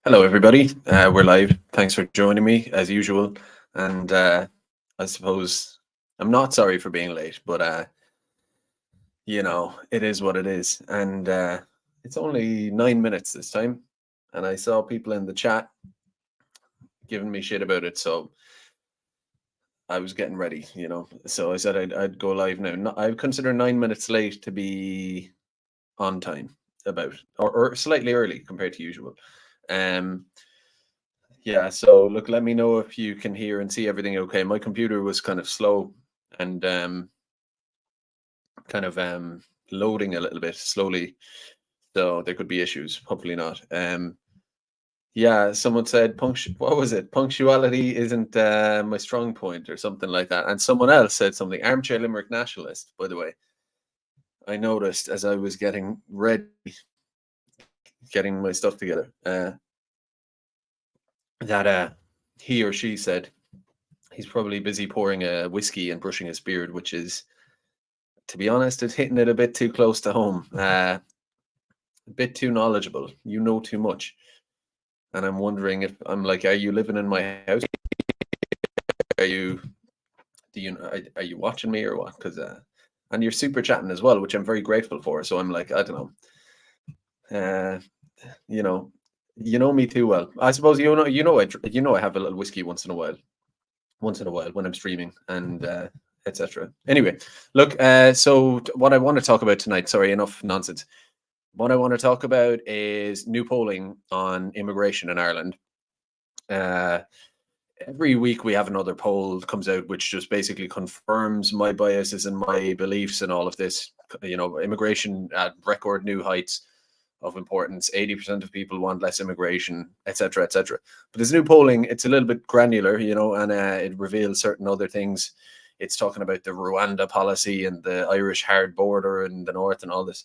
Hello, everybody. We're live. Thanks for joining me as usual. And I suppose I'm not sorry for being late, but it is what it is. And it's only 9 minutes this time. And I saw people in the chat giving me shit about it, so I was getting ready. So I said I'd go live now. I consider 9 minutes late to be on time, or slightly early compared to usual. Um, Yeah, so look, let me know if you can hear and see everything okay. My computer was kind of slow and kind of loading a little bit slowly, so there could be issues. Hopefully not. Yeah, someone said what was it? Punctuality isn't my strong point or something like that. And someone else said something. Armchair Limerick nationalist, by the way. I noticed as I was getting ready, getting my stuff together, that he or she said he's probably busy pouring a whiskey and brushing his beard, which is, to be honest, it's hitting it a bit too close to home. A bit too knowledgeable. You know too much. And I'm wondering if I'm like, are you living in my house? Are you, are you watching me or what? Because, and you're super chatting as well, which I'm very grateful for. So I'm like, I don't know. You know, you know me too well. I suppose I have a little whiskey once in a while when I'm streaming and etc. Anyway, look. So what I want to talk about tonight. Sorry, enough nonsense. What I want to talk about is new polling on immigration in Ireland. Uh, every week we have another poll that comes out, which just basically confirms my biases and my beliefs and all of this. Immigration at record new heights of importance. 80% of people want less immigration, etc., etc. But this new polling, it's a little bit granular, and it reveals certain other things. It's talking about the Rwanda policy and the Irish hard border in the north and all this,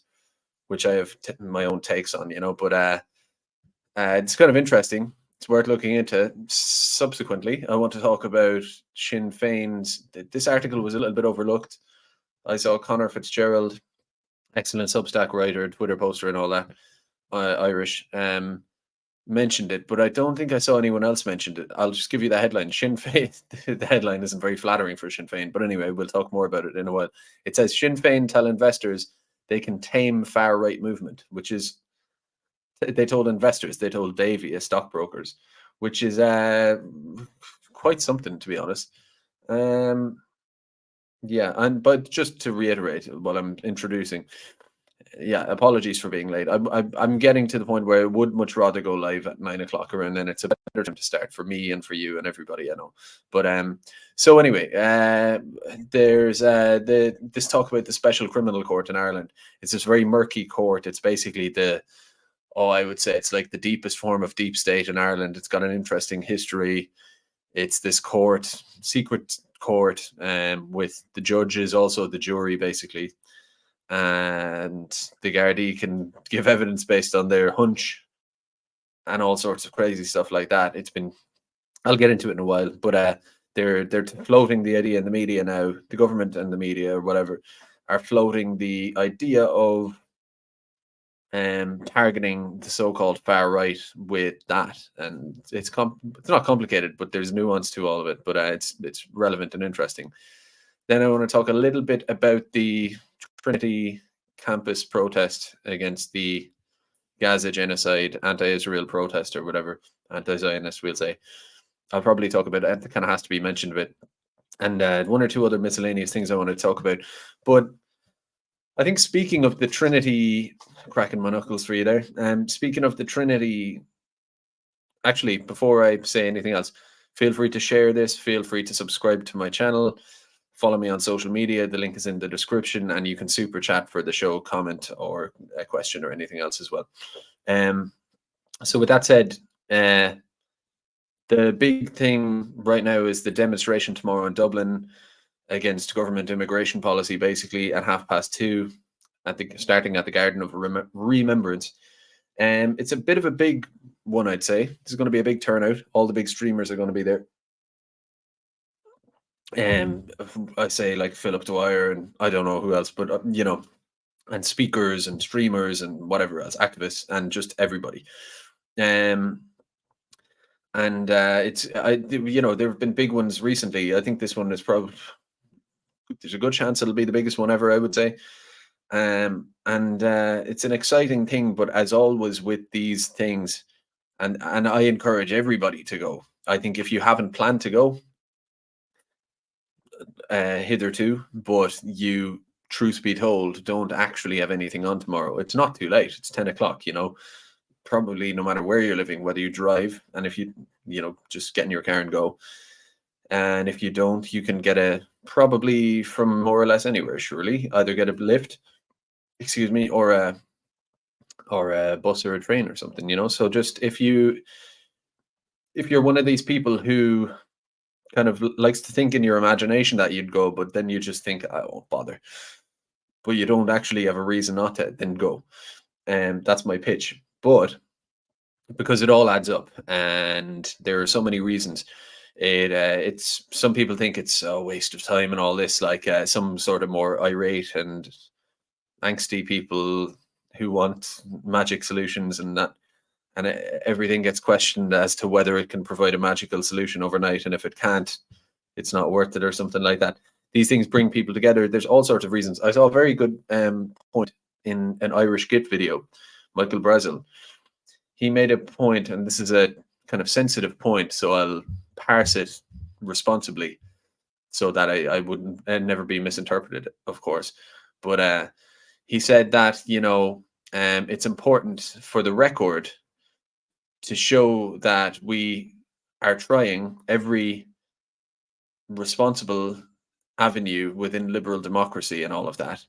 which I have my own takes on, but it's kind of interesting. It's worth looking into. Subsequently, I want to talk about Sinn Féin's. This article was a little bit overlooked. I saw Conor Fitzgerald, excellent Substack writer, Twitter poster, and all that, Irish, mentioned it, but I don't think I saw anyone else mentioned it. I'll just give you the headline. Sinn Féin. The headline isn't very flattering for Sinn Féin, but anyway, we'll talk more about it in a while. It says Sinn Féin tell investors they can tame far right movement, which is, they told investors, they told Davy, as stockbrokers, which is quite something, to be honest. Yeah, but just to reiterate what I'm introducing, yeah, apologies for being late. I'm getting to the point where I would much rather go live at 9 o'clock, and then it's a better time to start for me and for you and everybody I know. But so anyway, there's this talk about the Special Criminal Court in Ireland. It's this very murky court. It's basically I would say it's like the deepest form of deep state in Ireland. It's got an interesting history. It's this secret court, with the judges, also the jury, basically. And the Gardaí can give evidence based on their hunch and all sorts of crazy stuff like that. I'll get into it in a while, but they're floating the idea in the media now. The government and the media or whatever are floating the idea of targeting the so-called far right with that, and it's not complicated, but there's nuance to all of it. But it's relevant and interesting. Then I want to talk a little bit about the Trinity campus protest against the Gaza genocide, anti-Israel protest or whatever, anti-Zionist, we'll say. I'll probably talk about it. It kind of has to be mentioned a bit. And one or two other miscellaneous things I want to talk about. But I think, speaking of the Trinity, cracking my knuckles for you there. Speaking of the Trinity, actually, before I say anything else, feel free to share this. Feel free to subscribe to my channel. Follow me on social media. The link is in the description, and you can super chat for the show, comment or a question or anything else as well. So with that said, the big thing right now is the demonstration tomorrow in Dublin against government immigration policy, basically at 2:30 starting at the Garden of Remembrance. It's a bit of a big one, I'd say. There's going to be a big turnout. All the big streamers are going to be there. I say like Philip Dwyer and I don't know who else, but and speakers and streamers and whatever else, activists and just everybody. And there have been big ones recently. I think this one is probably, there's a good chance it'll be the biggest one ever, I would say. And it's an exciting thing, but as always with these things, and I encourage everybody to go. I think if you haven't planned to go hitherto, but you, truth be told, don't actually have anything on tomorrow, it's not too late. It's 10 o'clock. Probably no matter where you're living, whether you drive, and if you just get in your car and go. And if you don't, you can get a, probably from more or less anywhere, surely, either get a lift, excuse me, or a bus or a train or something. So just if you're one of these people who kind of likes to think in your imagination that you'd go, but then you just think, I won't bother, but you don't actually have a reason not to, then go. And that's my pitch. But because it all adds up, and there are so many reasons. It's, some people think it's a waste of time and all this, like some sort of more irate and angsty people who want magic solutions and that, and everything gets questioned as to whether it can provide a magical solution overnight, and if it can't, it's not worth it or something like that. These things bring people together. There's all sorts of reasons. I saw a very good point in an Irish Git video. Michael Brazel, he made a point, and this is a kind of sensitive point, so I'll parse it responsibly so that I wouldn't never be misinterpreted, of course. But he said that it's important for the record to show that we are trying every responsible avenue within liberal democracy and all of that,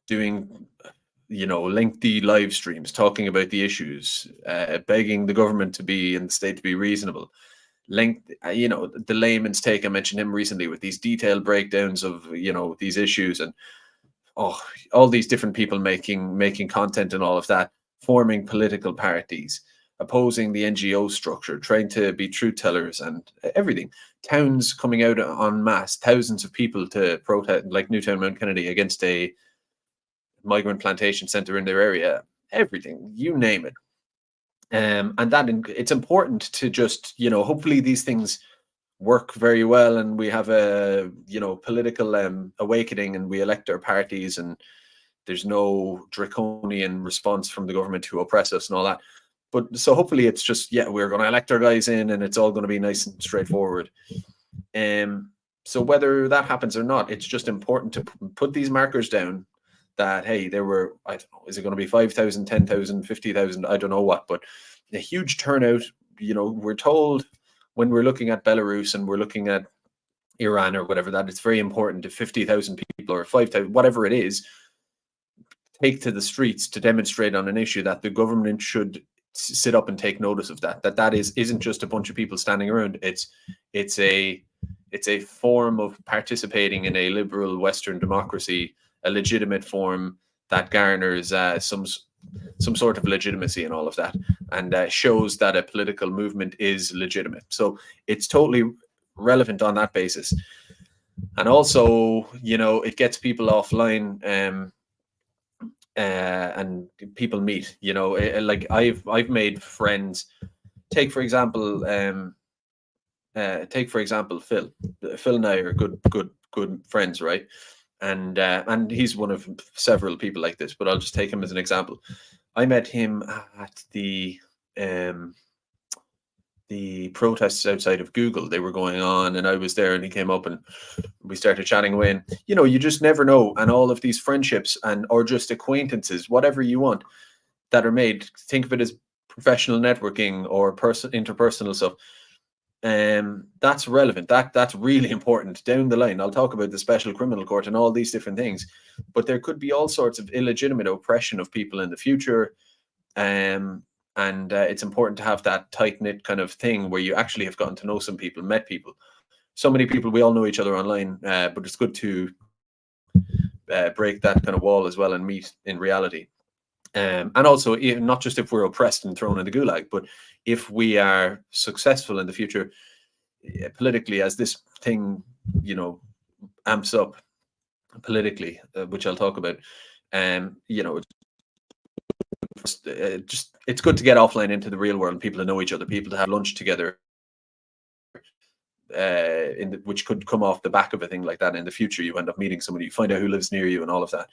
doing lengthy live streams talking about the issues, begging the government to be, and the state to be reasonable. The layman's take, I mentioned him recently with these detailed breakdowns of these issues, and all these different people making content and all of that, forming political parties, opposing the NGO structure, trying to be truth tellers and everything. Towns coming out en masse, thousands of people to protest, like Newtown Mount Kennedy, against a migrant plantation center in their area. Everything, you name it. And that it's important to just hopefully these things work very well, and we have a political awakening, and we elect our parties, and there's no draconian response from the government to oppress us and all that. But so hopefully it's just, we're going to elect our guys in, and it's all going to be nice and straightforward. So whether that happens or not, it's just important to put these markers down that, hey, there were, I don't know, is it going to be 5,000, 10,000, 50,000? I don't know what, but a huge turnout. We're told when we're looking at Belarus and we're looking at Iran or whatever, that it's very important if 50,000 people or 5,000, whatever it is, take to the streets to demonstrate on an issue, that the government should sit up and take notice of that isn't just a bunch of people standing around. It's a form of participating in a liberal Western democracy, a legitimate form that garners some sort of legitimacy and all of that, and shows that a political movement is legitimate. So it's totally relevant on that basis. And also, it gets people offline, and people meet. Like I've made friends. Take for example, Phil. Phil and I are good friends, right? And he's one of several people like this, but I'll just take him as an example. I met him at the protests outside of Google. They were going on, and I was there, and he came up, and we started chatting away. And you just never know. And all of these friendships or just acquaintances, whatever you want, that are made, think of it as professional networking or interpersonal stuff. That's relevant. That's really important down the line. I'll talk about the special criminal court and all these different things, but there could be all sorts of illegitimate oppression of people in the future. And it's important to have that tight-knit kind of thing where you actually have gotten to know some people, met people. So many people, we all know each other online, but it's good to break that kind of wall as well and meet in reality. And also, not just if we're oppressed and thrown in the gulag, but if we are successful in the future politically, as this thing, amps up politically, which I'll talk about. just it's good to get offline into the real world, and people to know each other, people to have lunch together, which could come off the back of a thing like that in the future. You end up meeting somebody, you find out who lives near you, and all of that.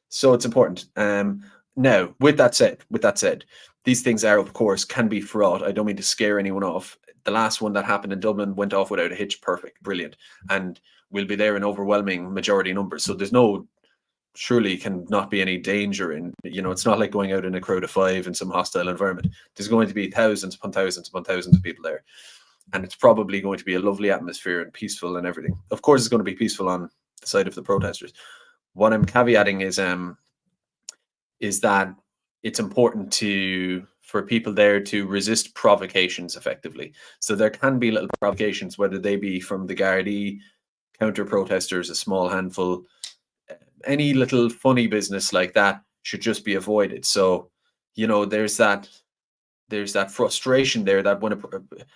So it's important. Now, with that said, these things are, of course, can be fraught. I don't mean to scare anyone off. The last one that happened in Dublin went off without a hitch, perfect, brilliant, and we'll be there in overwhelming majority numbers. So there's surely can not be any danger in, it's not like going out in a crowd of 5 in some hostile environment. There's going to be thousands upon thousands upon thousands of people there, and it's probably going to be a lovely atmosphere and peaceful and everything. Of course, it's going to be peaceful on the side of the protesters. What I'm caveating is that it's important for people there to resist provocations effectively. So there can be little provocations, whether they be from the Gardaí, counter protesters, a small handful. Any little funny business like that should just be avoided. So, there's that frustration there, that when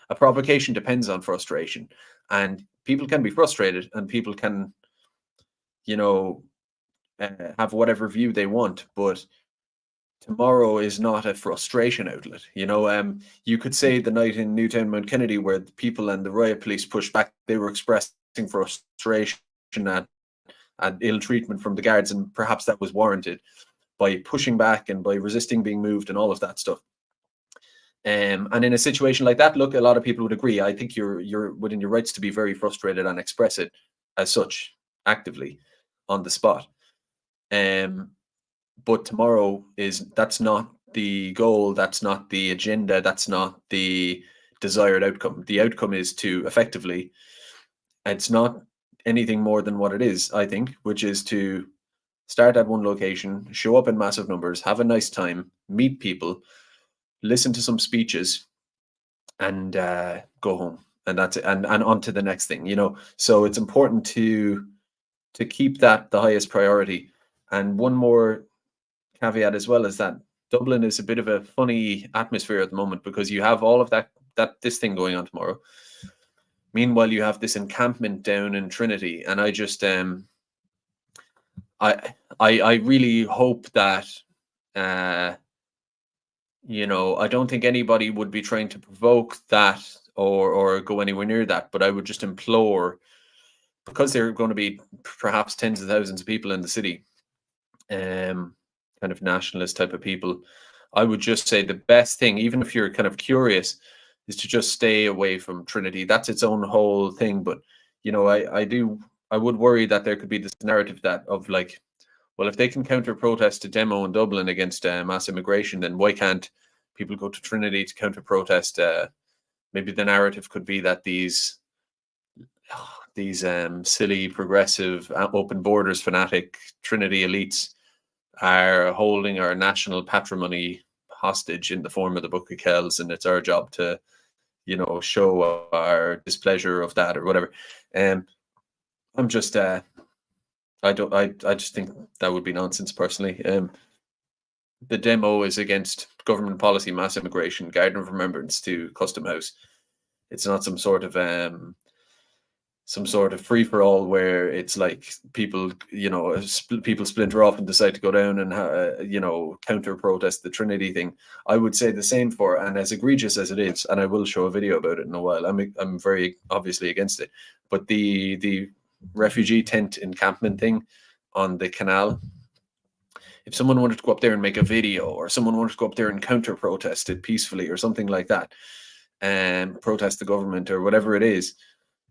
a provocation depends on frustration, and people can be frustrated, and people can, have whatever view they want, but tomorrow is not a frustration outlet. You could say the night in Newtown Mount Kennedy where the people and the riot police pushed back, they were expressing frustration at ill treatment from the guards, and perhaps that was warranted by pushing back and by resisting being moved and all of that stuff. And in a situation like that, look, a lot of people would agree. I think you're within your rights to be very frustrated and express it as such actively on the spot. But tomorrow that's not the goal, that's not the agenda, that's not the desired outcome. The outcome is to effectively, it's not anything more than what it is, I think, which is to start at one location, show up in massive numbers, have a nice time, meet people, listen to some speeches, and go home. And that's it, and on to the next thing, So it's important to keep that the highest priority. And one more caveat as well is that Dublin is a bit of a funny atmosphere at the moment, because you have all of this thing going on tomorrow. Meanwhile, you have this encampment down in Trinity, and I just I really hope that I don't think anybody would be trying to provoke that or go anywhere near that, but I would just implore, because there are going to be perhaps tens of thousands of people in the city, kind of nationalist type of people, I would just say the best thing, even if you're kind of curious, is to just stay away from Trinity. That's its own whole thing. But I would worry that there could be this narrative of like, well, if they can counter protest a demo in Dublin against mass immigration, then why can't people go to Trinity to counter protest? Maybe the narrative could be that these silly, progressive, open borders fanatic Trinity elites are holding our national patrimony hostage in the form of the Book of Kells, and it's our job to, show our displeasure of that or whatever. I'm just I just think that would be nonsense personally. The demo is against government policy, mass immigration, Garden of Remembrance to Custom House. It's not some sort of free for all where it's like people, people splinter off and decide to go down and counter protest the Trinity thing. I would say the same for, and as egregious as it is, and I will show a video about it in a while. I'm very obviously against it, but the refugee tent encampment thing on the canal, if someone wanted to go up there and make a video, or someone wanted to go up there and counter protest it peacefully or something like that, and protest the government or whatever it is,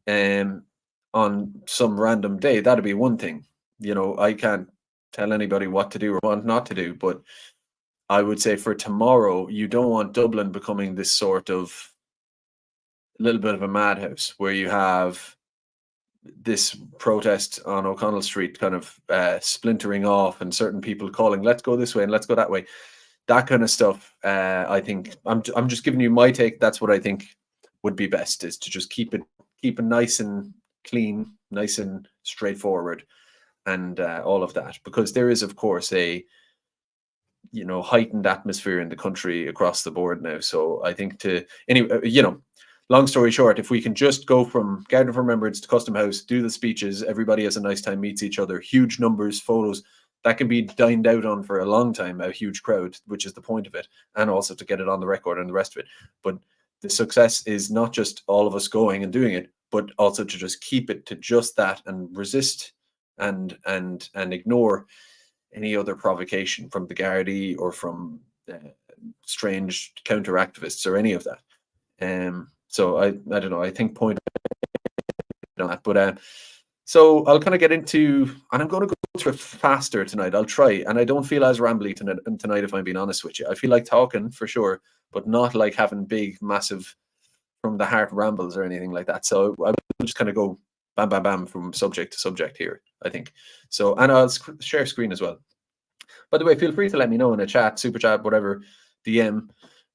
on some random day, that'd be one thing. I can't tell anybody what to do or what not to do, but I would say for tomorrow, you don't want Dublin becoming this sort of little bit of a madhouse where you have this protest on O'Connell Street kind of splintering off, and certain people calling, let's go this way and let's go that way. That kind of stuff. I think I'm just giving you my take. That's what I think would be best, is to just keep it nice and clean, nice and straightforward, and all of that, because there is, of course, a heightened atmosphere in the country across the board now. So I think long story short, if we can just go from Garden of Remembrance to Custom House, do the speeches, everybody has a nice time, meets each other, huge numbers, photos, that can be dined out on for a long time, a huge crowd, which is the point of it, and also to get it on the record and the rest of it. But the success is not just all of us going and doing it, but also to just keep it to just that and resist and ignore any other provocation from the Gardaí or from strange counter activists or any of that. So I don't know. I think point on that, but so I'll kind of get into, and I'm going to go through it faster tonight. I'll try, and I don't feel as rambly tonight, if I'm being honest with you. I feel like talking for sure, but not like having big, massive, from the heart rambles or anything like that. So I'll just kind of go bam, bam, bam from subject to subject here, I think. So, and I'll share screen as well. By the way, feel free to let me know in a chat, super chat, whatever, DM.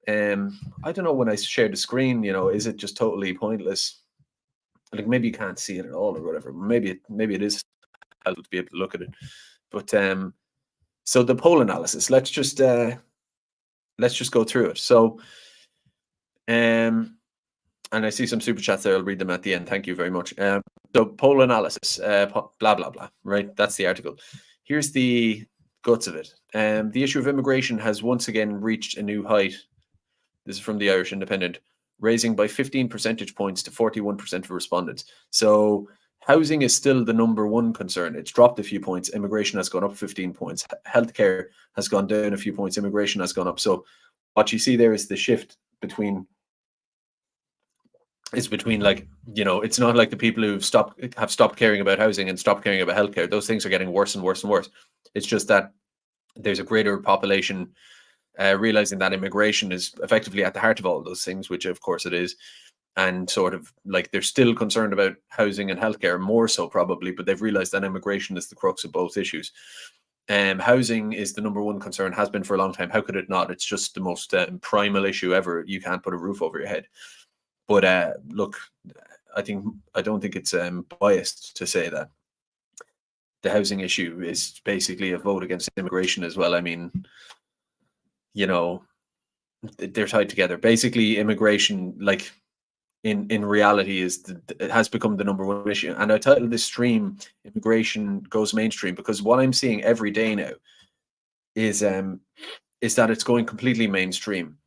I don't know, when I share the screen, is it just totally pointless? Like maybe you can't see it at all or whatever. Maybe it is helpful to be able to look at it. But so the poll analysis, let's just go through it. So and I see some super chats there. I'll read them at the end. Thank you very much. So poll analysis, blah blah blah. Right, that's the article. Here's the guts of it. The issue of immigration has once again reached a new height. This is from the Irish Independent, raising by 15 percentage points to 41% of respondents. So housing is still the number one concern. It's dropped a few points. Immigration has gone up 15 points. Healthcare has gone down a few points. Immigration has gone up. So what you see there is the shift between, like, it's not like the people who've stopped caring about housing and stopped caring about healthcare. Those things are getting worse and worse and worse. It's just that there's a greater population realizing that immigration is effectively at the heart of all of those things, which of course it is. And sort of like they're still concerned about housing and healthcare more so probably, but they've realized that immigration is the crux of both issues. Housing is the number one concern, has been for a long time. How could it not? It's just the most primal issue ever. You can't put a roof over your head. But look, I don't think it's biased to say that the housing issue is basically a vote against immigration as well. I mean, they're tied together. Basically, immigration, like in reality, it has become the number one issue. And I titled this stream "Immigration Goes Mainstream" because what I'm seeing every day now is that it's going completely mainstream,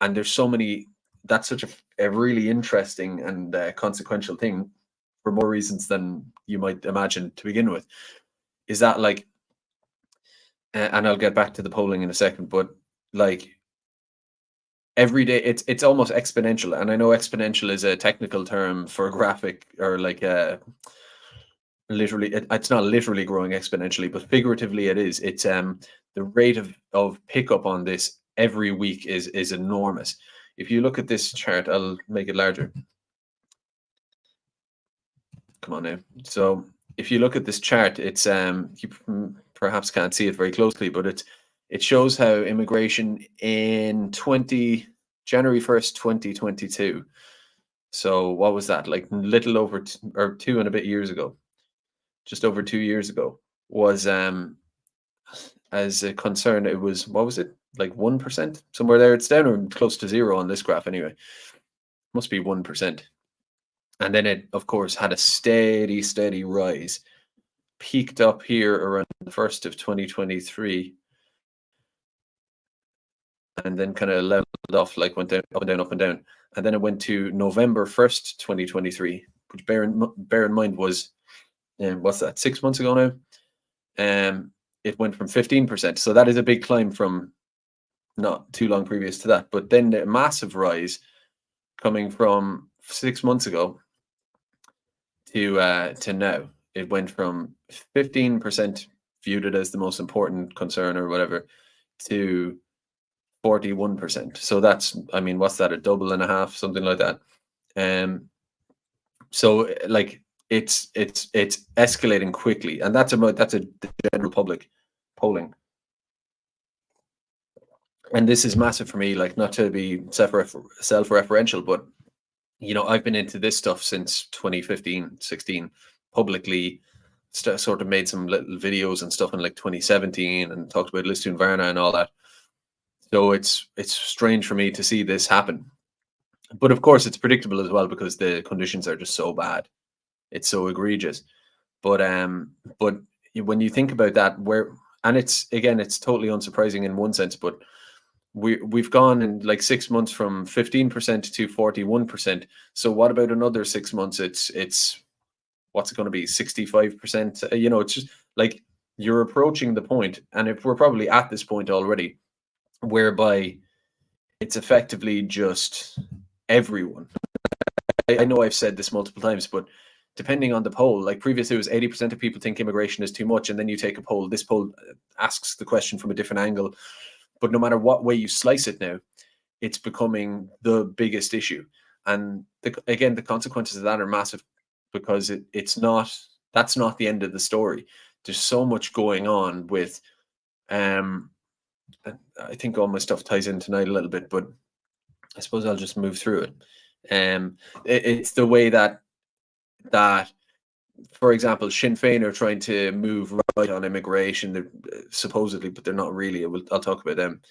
and there's so many. That's such a really interesting and consequential thing for more reasons than you might imagine to begin with. Is that like, and I'll get back to the polling in a second, but like every day it's almost exponential. And I know exponential is a technical term for a graphic, or like literally, it's not literally growing exponentially, but figuratively it is. It's the rate of pickup on this every week is enormous. If you look at this chart, I'll make it larger. Come on now. So if you look at this chart, it's you perhaps can't see it very closely, but it shows how immigration in January 1st, 2022. So what was that? Like little over or 2 and a bit years ago, just over 2 years ago, was as a concern, it was, what was it? Like 1%, somewhere there. It's down or close to zero on this graph anyway. Must be 1%. And then it, of course, had a steady rise, peaked up here around the 1st of 2023, and then kind of leveled off, like went down, up and down, up and down. And then it went to November 1st, 2023, which bear in mind was, what's that, 6 months ago now? It went from 15%. So that is a big climb from not too long previous to that. But then the massive rise coming from 6 months ago to now. It went from 15% viewed it as the most important concern or whatever to 41%. So that's, I mean, what's that, a double and a half, something like that. So like it's escalating quickly, and that's a general public polling. And this is massive for me, like not to be self-referential, but I've been into this stuff since 2015, 16, publicly. Sort of made some little videos and stuff in like 2017 and talked about Listun Varna and all that. So it's strange for me to see this happen. But of course it's predictable as well, because the conditions are just so bad. It's so egregious. But when you think about that, and it's totally unsurprising in one sense, but we've gone in like 6 months from 15% to 41%. So what about another 6 months? It's what's it going to be, 65%? It's just like you're approaching the point, and if we're probably at this point already, whereby it's effectively just everyone. I know I've said this multiple times, but depending on the poll, like previously it was 80% of people think immigration is too much, and then you take a poll. This poll asks the question from a different angle, but no matter what way you slice it now, it's becoming the biggest issue. And again, the consequences of that are massive, because that's not the end of the story. There's so much going on with, I think all my stuff ties in tonight a little bit, but I suppose I'll just move through it. It's the way that, for example, Sinn Féin are trying to move right on immigration, supposedly, but they're not really. I'll talk about them.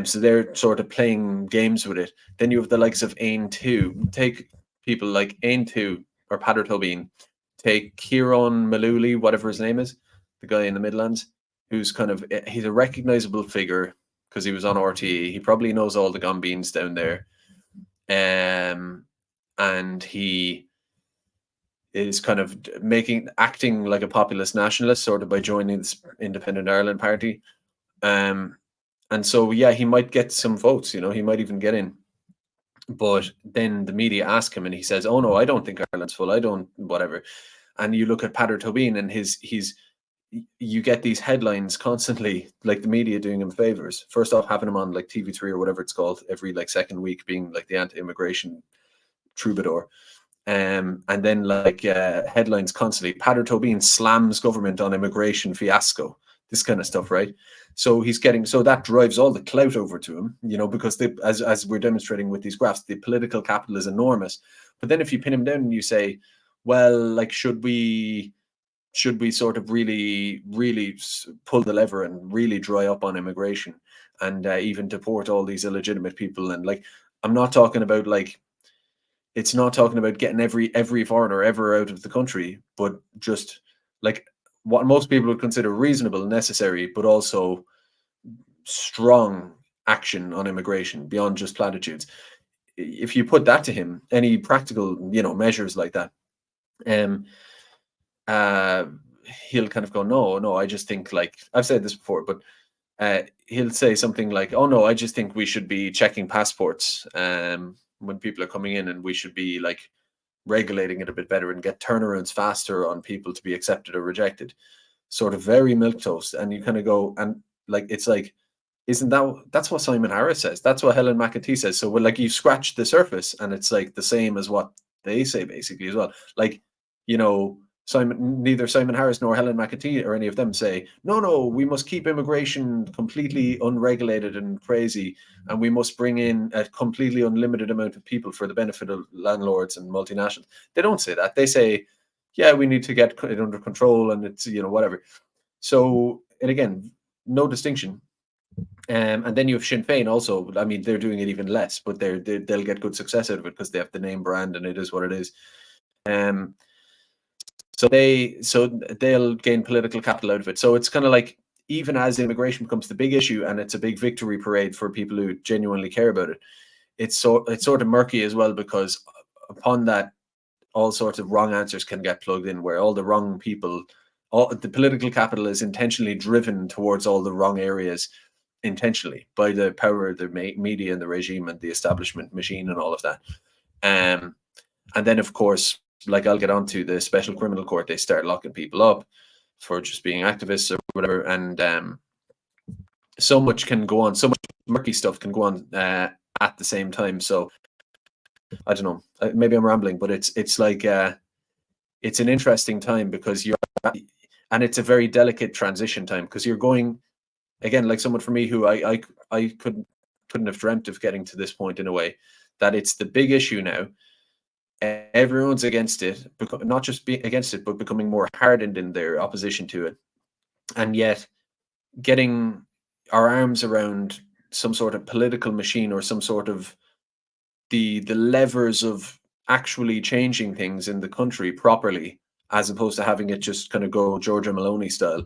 So they're sort of playing games with it. Then you have the likes of Ain 2. Take people like Ain 2 or Patrick Tobin. Take Kieran Malooly, whatever his name is, the guy in the Midlands, who's he's a recognizable figure because he was on RTE. He probably knows all the Gombeans down there. And he is kind of acting like a populist nationalist, sort of by joining this Independent Ireland party. And so, yeah, he might get some votes, he might even get in. But then the media ask him and he says, oh, no, I don't think Ireland's full. I don't, whatever. And you look at Patrick Tobin and you get these headlines constantly, like the media doing him favors. First off, having him on like TV3 or whatever it's called every like second week, being like the anti-immigration troubadour. And then like headlines constantly, Patrick Tobin slams government on immigration fiasco, this kind of stuff, right? So that drives all the clout over to him, because as we're demonstrating with these graphs, the political capital is enormous. But then if you pin him down and you say, well, like, should we sort of really, really pull the lever and really dry up on immigration and even deport all these illegitimate people? And like, I'm not talking about like, it's not talking about getting every foreigner ever out of the country, but just like what most people would consider reasonable, necessary, but also strong action on immigration beyond just platitudes. If you put that to him, any practical, measures like that, he'll kind of go, no, I just think, like, I've said this before, but he'll say something like, oh no, I just think we should be checking passports when people are coming in, and we should be like regulating it a bit better and get turnarounds faster on people to be accepted or rejected. Sort of very milquetoast. And you kind of go, and like, it's like, that's what Simon Harris says, that's what Helen McEntee says. So like, you scratch the surface and it's like the same as what they say basically as well. Like, neither Simon Harris nor Helen McEntee or any of them say, no, we must keep immigration completely unregulated and crazy, and we must bring in a completely unlimited amount of people for the benefit of landlords and multinationals. They don't say that. They say, yeah, we need to get it under control, and it's, whatever. So, and again, no distinction. And then you have Sinn Féin also. I mean, they're doing it even less, but they'll get good success out of it because they have the name brand and it is what it is. So they'll gain political capital out of it. So it's kind of like, even as immigration becomes the big issue and it's a big victory parade for people who genuinely care about it, it's sort of murky as well, because upon that, all sorts of wrong answers can get plugged in, where all the wrong people, all the political capital is intentionally driven towards all the wrong areas intentionally by the power of the media and the regime and the establishment machine and all of that. And then, of course, like, I'll get onto the Special Criminal Court, they start locking people up for just being activists or whatever. And so much can go on, so much murky stuff can go on at the same time. So I don't know, maybe I'm rambling, but it's like, it's an interesting time, because and it's a very delicate transition time, because you're going, again, like someone for me who I couldn't have dreamt of getting to this point, in a way that it's the big issue now. Everyone's against it, not just being against it, but becoming more hardened in their opposition to it. And yet getting our arms around some sort of political machine, or some sort of the levers of actually changing things in the country properly, as opposed to having it just kind of go Georgia Maloney style,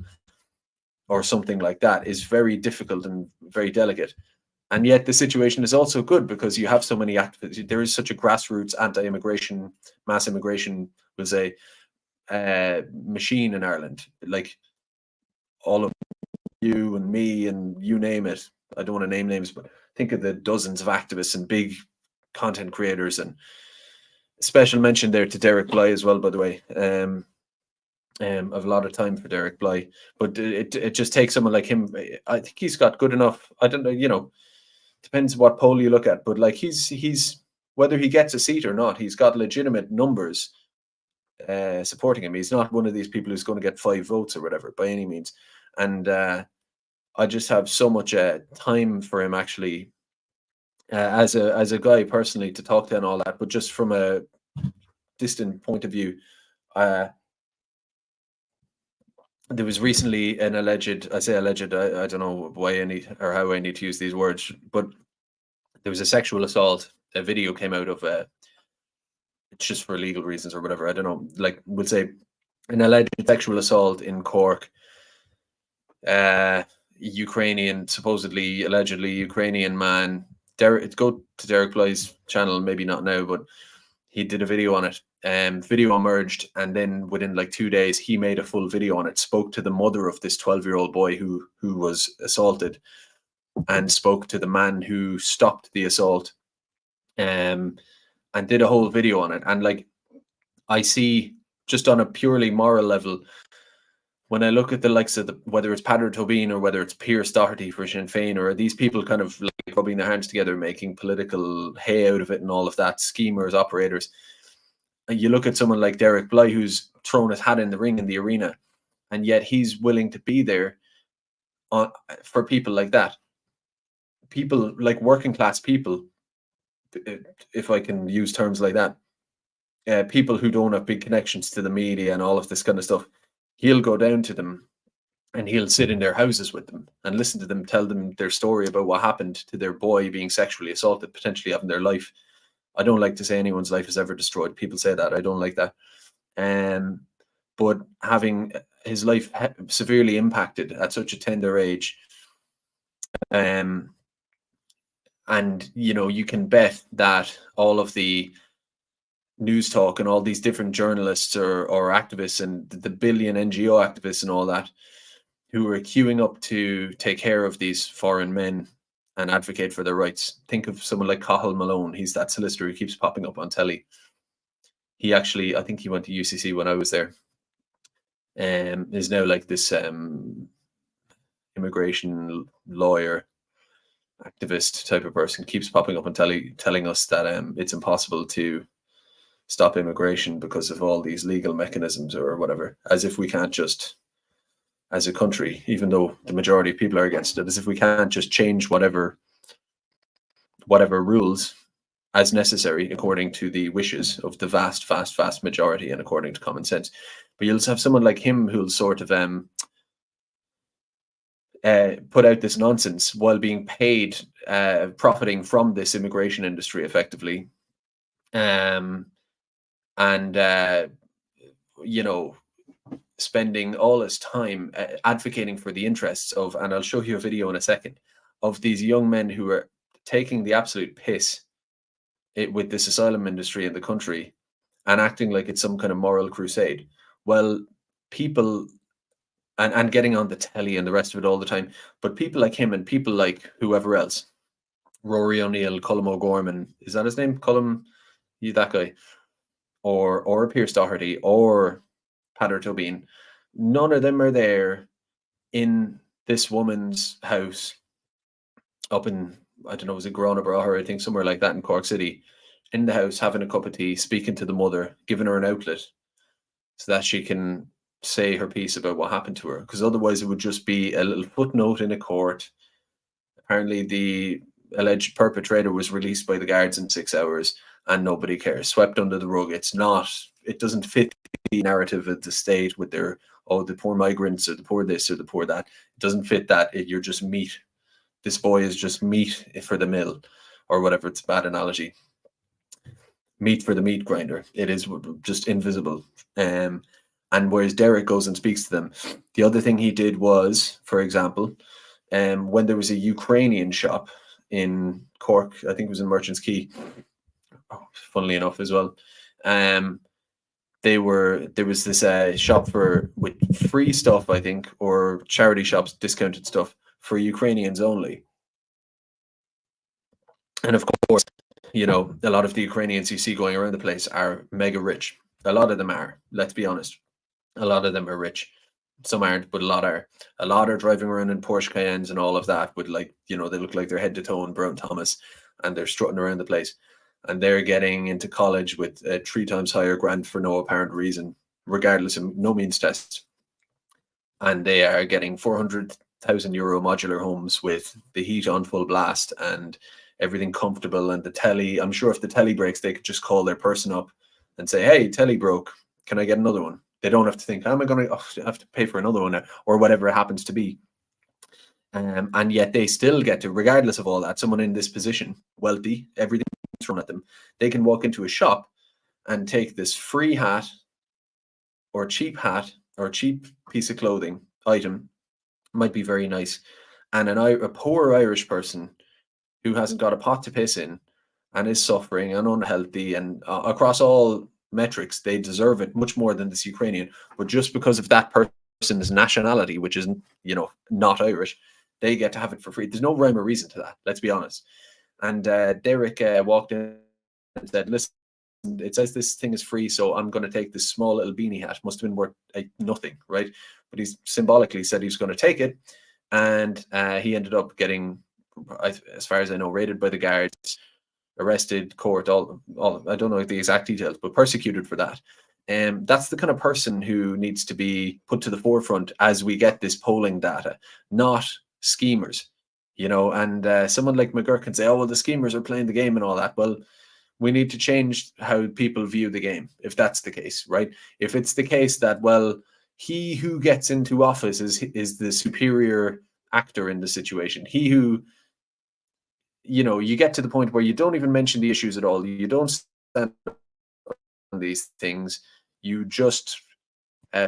or something like that is very difficult and very delicate. And yet the situation is also good because you have so many activists. There is such a grassroots anti-immigration, mass immigration, we'll say, machine in Ireland. Like all of you and me and you name it. I don't want to name names, but think of the dozens of activists and big content creators. And special mention there to Derek Bly as well, by the way. I've a lot of time for Derek Bly, but it just takes someone like him. I think he's got good enough. I don't know, depends what poll you look at, but like he's whether he gets a seat or not, he's got legitimate numbers supporting him. He's not one of these people who's going to get 5 votes or whatever by any means. And I just have so much time for him actually as a guy personally to talk to and all that. But just from a distant point of view, there was recently an alleged, I say alleged, I don't know why I need or how I need to use these words, but there was a sexual assault. A video came out of it's just for legal reasons or whatever. I don't know. Like we'll say an alleged sexual assault in Cork. Ukrainian, supposedly, allegedly Ukrainian man. Go to Derek Bly's channel, maybe not now, but he did a video on it. Video emerged, and then within like 2 days, he made a full video on it. Spoke to the mother of this 12-year-old boy who was assaulted, and spoke to the man who stopped the assault, and did a whole video on it. And like, I see, just on a purely moral level, when I look at the likes of whether it's Peadar Tóibín or whether it's Pierce Doherty for Sinn Féin, or these people kind of like rubbing their hands together, making political hay out of it and all of that, schemers, operators. And you look at someone like Derek Bly, who's thrown his hat in the ring in the arena, and yet he's willing to be there for people like that. People like working class people, if I can use terms like that, people who don't have big connections to the media and all of this kind of stuff. He'll go down to them and he'll sit in their houses with them and listen to them tell them their story about what happened to their boy being sexually assaulted, potentially having their life. I don't like to say anyone's life is ever destroyed. People say that. I don't like that. But having his life severely impacted at such a tender age, and you can bet that all of the news talk and all these different journalists or activists and the billion NGO activists and all that who are queuing up to take care of these foreign men and advocate for their rights. Think of someone like Cathal Malone. He's that solicitor who keeps popping up on telly. He actually, I think he went to UCC when I was there. Is now like this immigration lawyer, activist type of person, keeps popping up on telly telling us that it's impossible to stop immigration because of all these legal mechanisms or whatever, as if we can't just, as a country, even though the majority of people are against it, as if we can't just change whatever rules as necessary according to the wishes of the vast majority and according to common sense. But you'll have someone like him who'll sort of put out this nonsense while being paid, profiting from this immigration industry effectively, spending all his time advocating for the interests of, and I'll show you a video in a second, of these young men who are taking the absolute piss with this asylum industry in the country and acting like it's some kind of moral crusade. Well, people, and getting on the telly and the rest of it all the time, but people like him and people like whoever else, Rory O'Neill, Colm O'Gorman, is that his name? Colm, that guy, or Pierce Doherty, or Peadar Tóibín, none of them are there in this woman's house up in, I don't know, was it Gronabrough or I think somewhere like that in Cork City, in the house having a cup of tea, speaking to the mother, giving her an outlet so that she can say her piece about what happened to her. Because otherwise it would just be a little footnote in a court. Apparently the alleged perpetrator was released by the guards in 6 hours and nobody cares, swept under the rug. It doesn't fit the narrative of the state with their, the poor migrants or the poor this or the poor that. It doesn't fit that. You're just meat. This boy is just meat for the mill or whatever. It's a bad analogy. Meat for the meat grinder. It is just invisible. And And whereas Derek goes and speaks to them, the other thing he did was, for example, when there was a Ukrainian shop in Cork, I think it was in Merchants Quay, funnily enough as well. There was this shop with free stuff, I think, or charity shops, discounted stuff for Ukrainians only. And of course, a lot of the Ukrainians you see going around the place are mega rich. A lot of them are, let's be honest. A lot of them are rich. Some aren't, but a lot are. A lot are driving around in Porsche Cayennes and all of that with, like, they look like they're head to toe in Brown Thomas, and they're strutting around the place. And they're getting into college with a 3 times higher grant for no apparent reason, regardless of no means test. And they are getting €400,000 modular homes with the heat on full blast and everything comfortable, and the telly. I'm sure if the telly breaks, they could just call their person up and say, "Hey, telly broke. Can I get another one?" They don't have to think, "How am I going to have to pay for another one now?" or whatever it happens to be. And yet they still get to, regardless of all that, someone in this position, wealthy, everything's thrown at them, they can walk into a shop and take this free hat or cheap piece of clothing item, might be very nice, and a poor Irish person who hasn't got a pot to piss in and is suffering and unhealthy, and across all metrics, they deserve it much more than this Ukrainian. But just because of that person's nationality, which is, not Irish, they get to have it for free. There's no rhyme or reason to that, let's be honest. And Derek walked in and said, "Listen, it says this thing is free, so I'm going to take this small little beanie hat." Must have been worth nothing, right? But he's symbolically said he was going to take it, and he ended up getting, as far as I know, raided by the guards, arrested, court, all. I don't know the exact details, but persecuted for that. That's the kind of person who needs to be put to the forefront as we get this polling data, not schemers. And someone like McGurk can say, "Oh, well, the schemers are playing the game and all that." Well, we need to change how people view the game, if that's the case, right? If it's the case that, well, he who gets into office is the superior actor in the situation, he who, you get to the point where you don't even mention the issues at all, you don't stand on these things, you just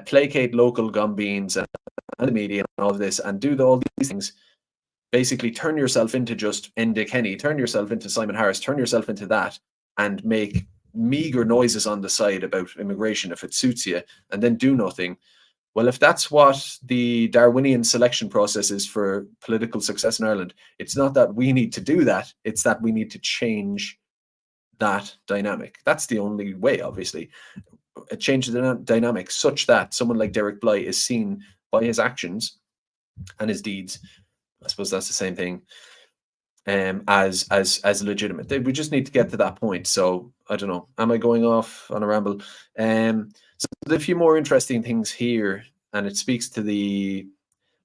placate local gumbeans and the media and all of this, and do all these things, basically turn yourself into just Enda Kenny, turn yourself into Simon Harris, turn yourself into that, and make meager noises on the side about immigration if it suits you, and then do nothing. Well, if that's what the Darwinian selection process is for political success in Ireland, it's not that we need to do that, it's that we need to change that dynamic. That's the only way, obviously. Change the dynamic such that someone like Derek Bly is seen by his actions and his deeds. I suppose that's the same thing, as legitimate. We just need to get to that point. So I don't know. Am I going off on a ramble? So there's a few more interesting things here, and it speaks to the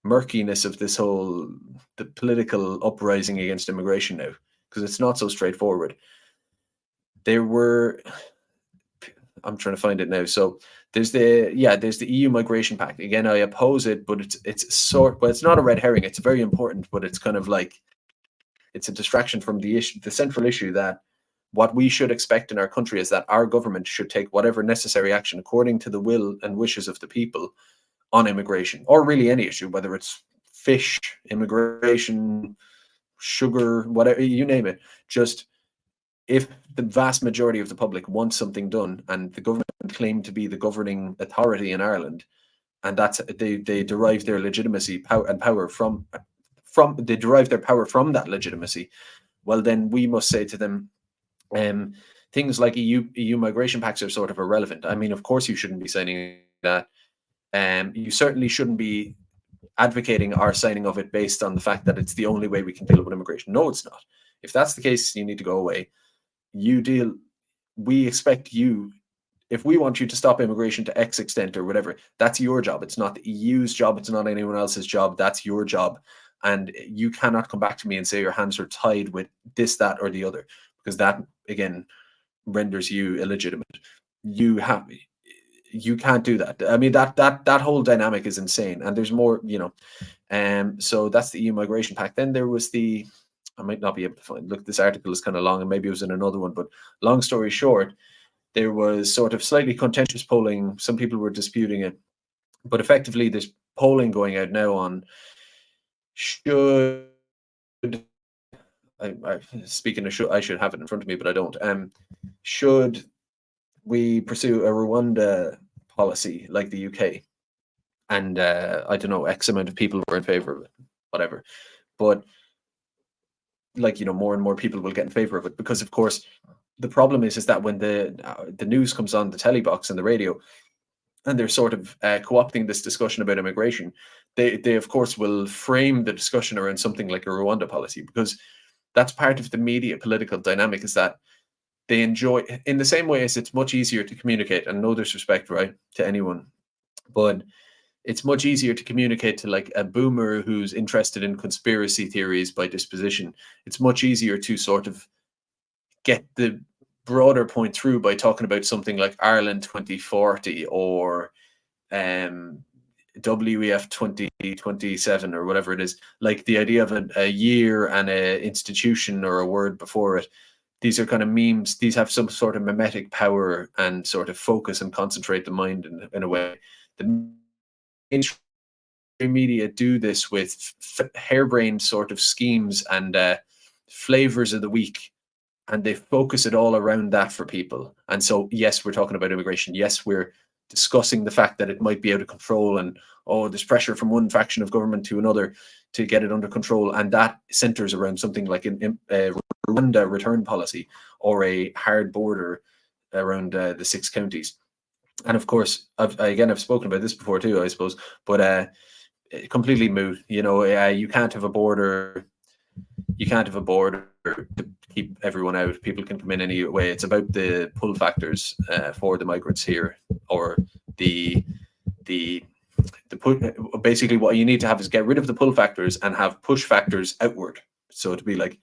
murkiness of the political uprising against immigration now, because it's not so straightforward. I'm trying to find it now. So there's the EU Migration Pact. Again, I oppose it, but it's not a red herring. It's very important, but it's kind of like, it's a distraction from the central issue, that what we should expect in our country is that our government should take whatever necessary action according to the will and wishes of the people on immigration, or really any issue, whether it's fish, immigration, sugar, whatever, you name it. Just, if the vast majority of the public wants something done, and the government claim to be the governing authority in Ireland, and that's they derive their legitimacy and power from they derive their power from that legitimacy, well, then we must say to them, things like EU migration pacts are sort of irrelevant. I mean, of course you shouldn't be signing that. You certainly shouldn't be advocating our signing of it based on the fact that it's the only way we can deal with immigration. No, it's not. If that's the case, you need to go away. We expect you, if we want you to stop immigration to X extent or whatever, that's your job. It's not the EU's job. It's not anyone else's job. That's your job. And you cannot come back to me and say your hands are tied with this, that, or the other, because that, again, renders you illegitimate. You can't do that. I mean, that whole dynamic is insane. And there's more, so that's the EU Migration Pact. Then there was I might not be able to find, look, this article is kind of long, and maybe it was in another one, but long story short, There was sort of slightly contentious polling. Some people were disputing it, but effectively, there's polling going out now on should speaking of should, I should have it in front of me, but I don't. Should we pursue a Rwanda policy like the UK? And I don't know, X amount of people were in favor of it, whatever. But like, more and more people will get in favor of it, because of course the problem is that when the news comes on the telly box and the radio, and they're sort of co-opting this discussion about immigration, they of course will frame the discussion around something like a Rwanda policy, because that's part of the media political dynamic, is that they enjoy, in the same way as it's much easier to communicate, and no disrespect, right, to anyone, but it's much easier to communicate to like a boomer who's interested in conspiracy theories by disposition. It's much easier to sort of get the broader point through by talking about something like Ireland 2040 or WEF 2027 or whatever it is. Like the idea of a year and a institution or a word before it. These are kind of memes. These have some sort of mimetic power and sort of focus and concentrate the mind in a way. The mainstream media do this with harebrained sort of schemes and flavors of the week, and they focus it all around that for people. And so, yes, we're talking about immigration. Yes, we're discussing the fact that it might be out of control, and there's pressure from one faction of government to another to get it under control, and that centers around something like an Rwanda return policy or a hard border around the 6 counties. And of course, I've spoken about this before too, I suppose, but completely moot. You can't have a border. You can't have a border to keep everyone out. People can come in any way. It's about the pull factors for the migrants here, or the basically what you need to have is get rid of the pull factors and have push factors outward. So to be like,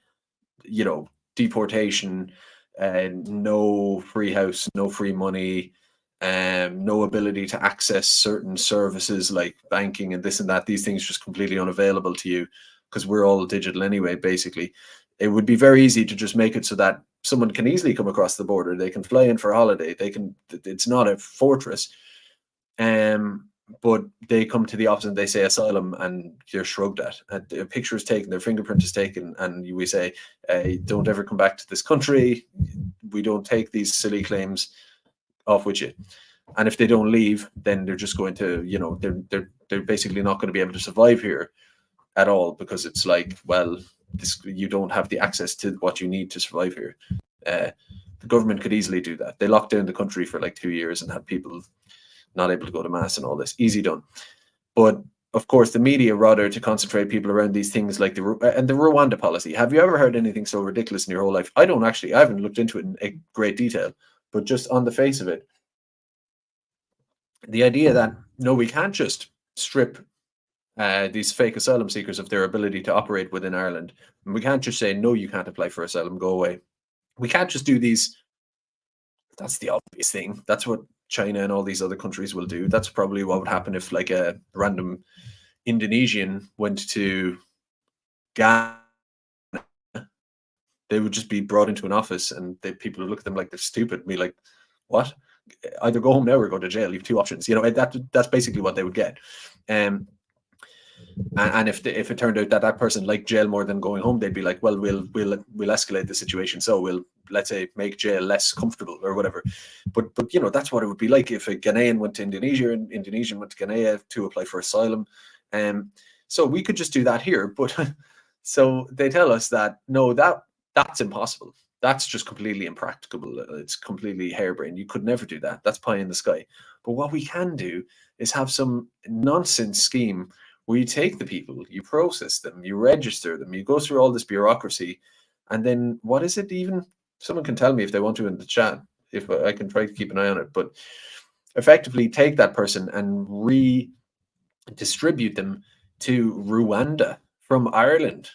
deportation, no free house, no free money, no ability to access certain services like banking and this and that. These things just completely unavailable to you because we're all digital anyway, basically. It would be very easy to just make it so that someone can easily come across the border. They can fly in for a holiday. It's not a fortress. But they come to the office and they say asylum, and they're shrugged at. A picture is taken, their fingerprint is taken, and we say, don't ever come back to this country. We don't take these silly claims, off with you. And if they don't leave, then they're just going to, they're basically not going to be able to survive here at all, because it's like, well, you don't have the access to what you need to survive here. The government could easily do that. They locked down the country for like 2 years and had people not able to go to mass and all this. Easy done. But of course, the media, rather to concentrate people around these things like the Rwanda policy. Have you ever heard anything so ridiculous in your whole life? I don't actually. I haven't looked into it in great detail, but just on the face of it, the idea that, no, we can't just strip these fake asylum seekers of their ability to operate within Ireland. And we can't just say, no, you can't apply for asylum, go away. We can't just do these. That's the obvious thing. That's what China and all these other countries will do. That's probably what would happen if like a random Indonesian went to Ghana. They would just be brought into an office, and people would look at them like they're stupid and be like, what? Either go home now or go to jail. You have two options. That's basically what they would get. And if it turned out that person liked jail more than going home, they'd be like, well, we'll escalate the situation. So let's say make jail less comfortable or whatever. But that's what it would be like if a Ghanaian went to Indonesia and Indonesian went to Ghanaian to apply for asylum. So we could just do that here. But so they tell us that, no, that's impossible. That's just completely impracticable. It's completely harebrained. You could never do that. That's pie in the sky. But what we can do is have some nonsense scheme where you take the people, you process them, you register them, you go through all this bureaucracy, and then what is it even? Someone can tell me if they want to in the chat, if I can try to keep an eye on it, but effectively take that person and redistribute them to Rwanda from Ireland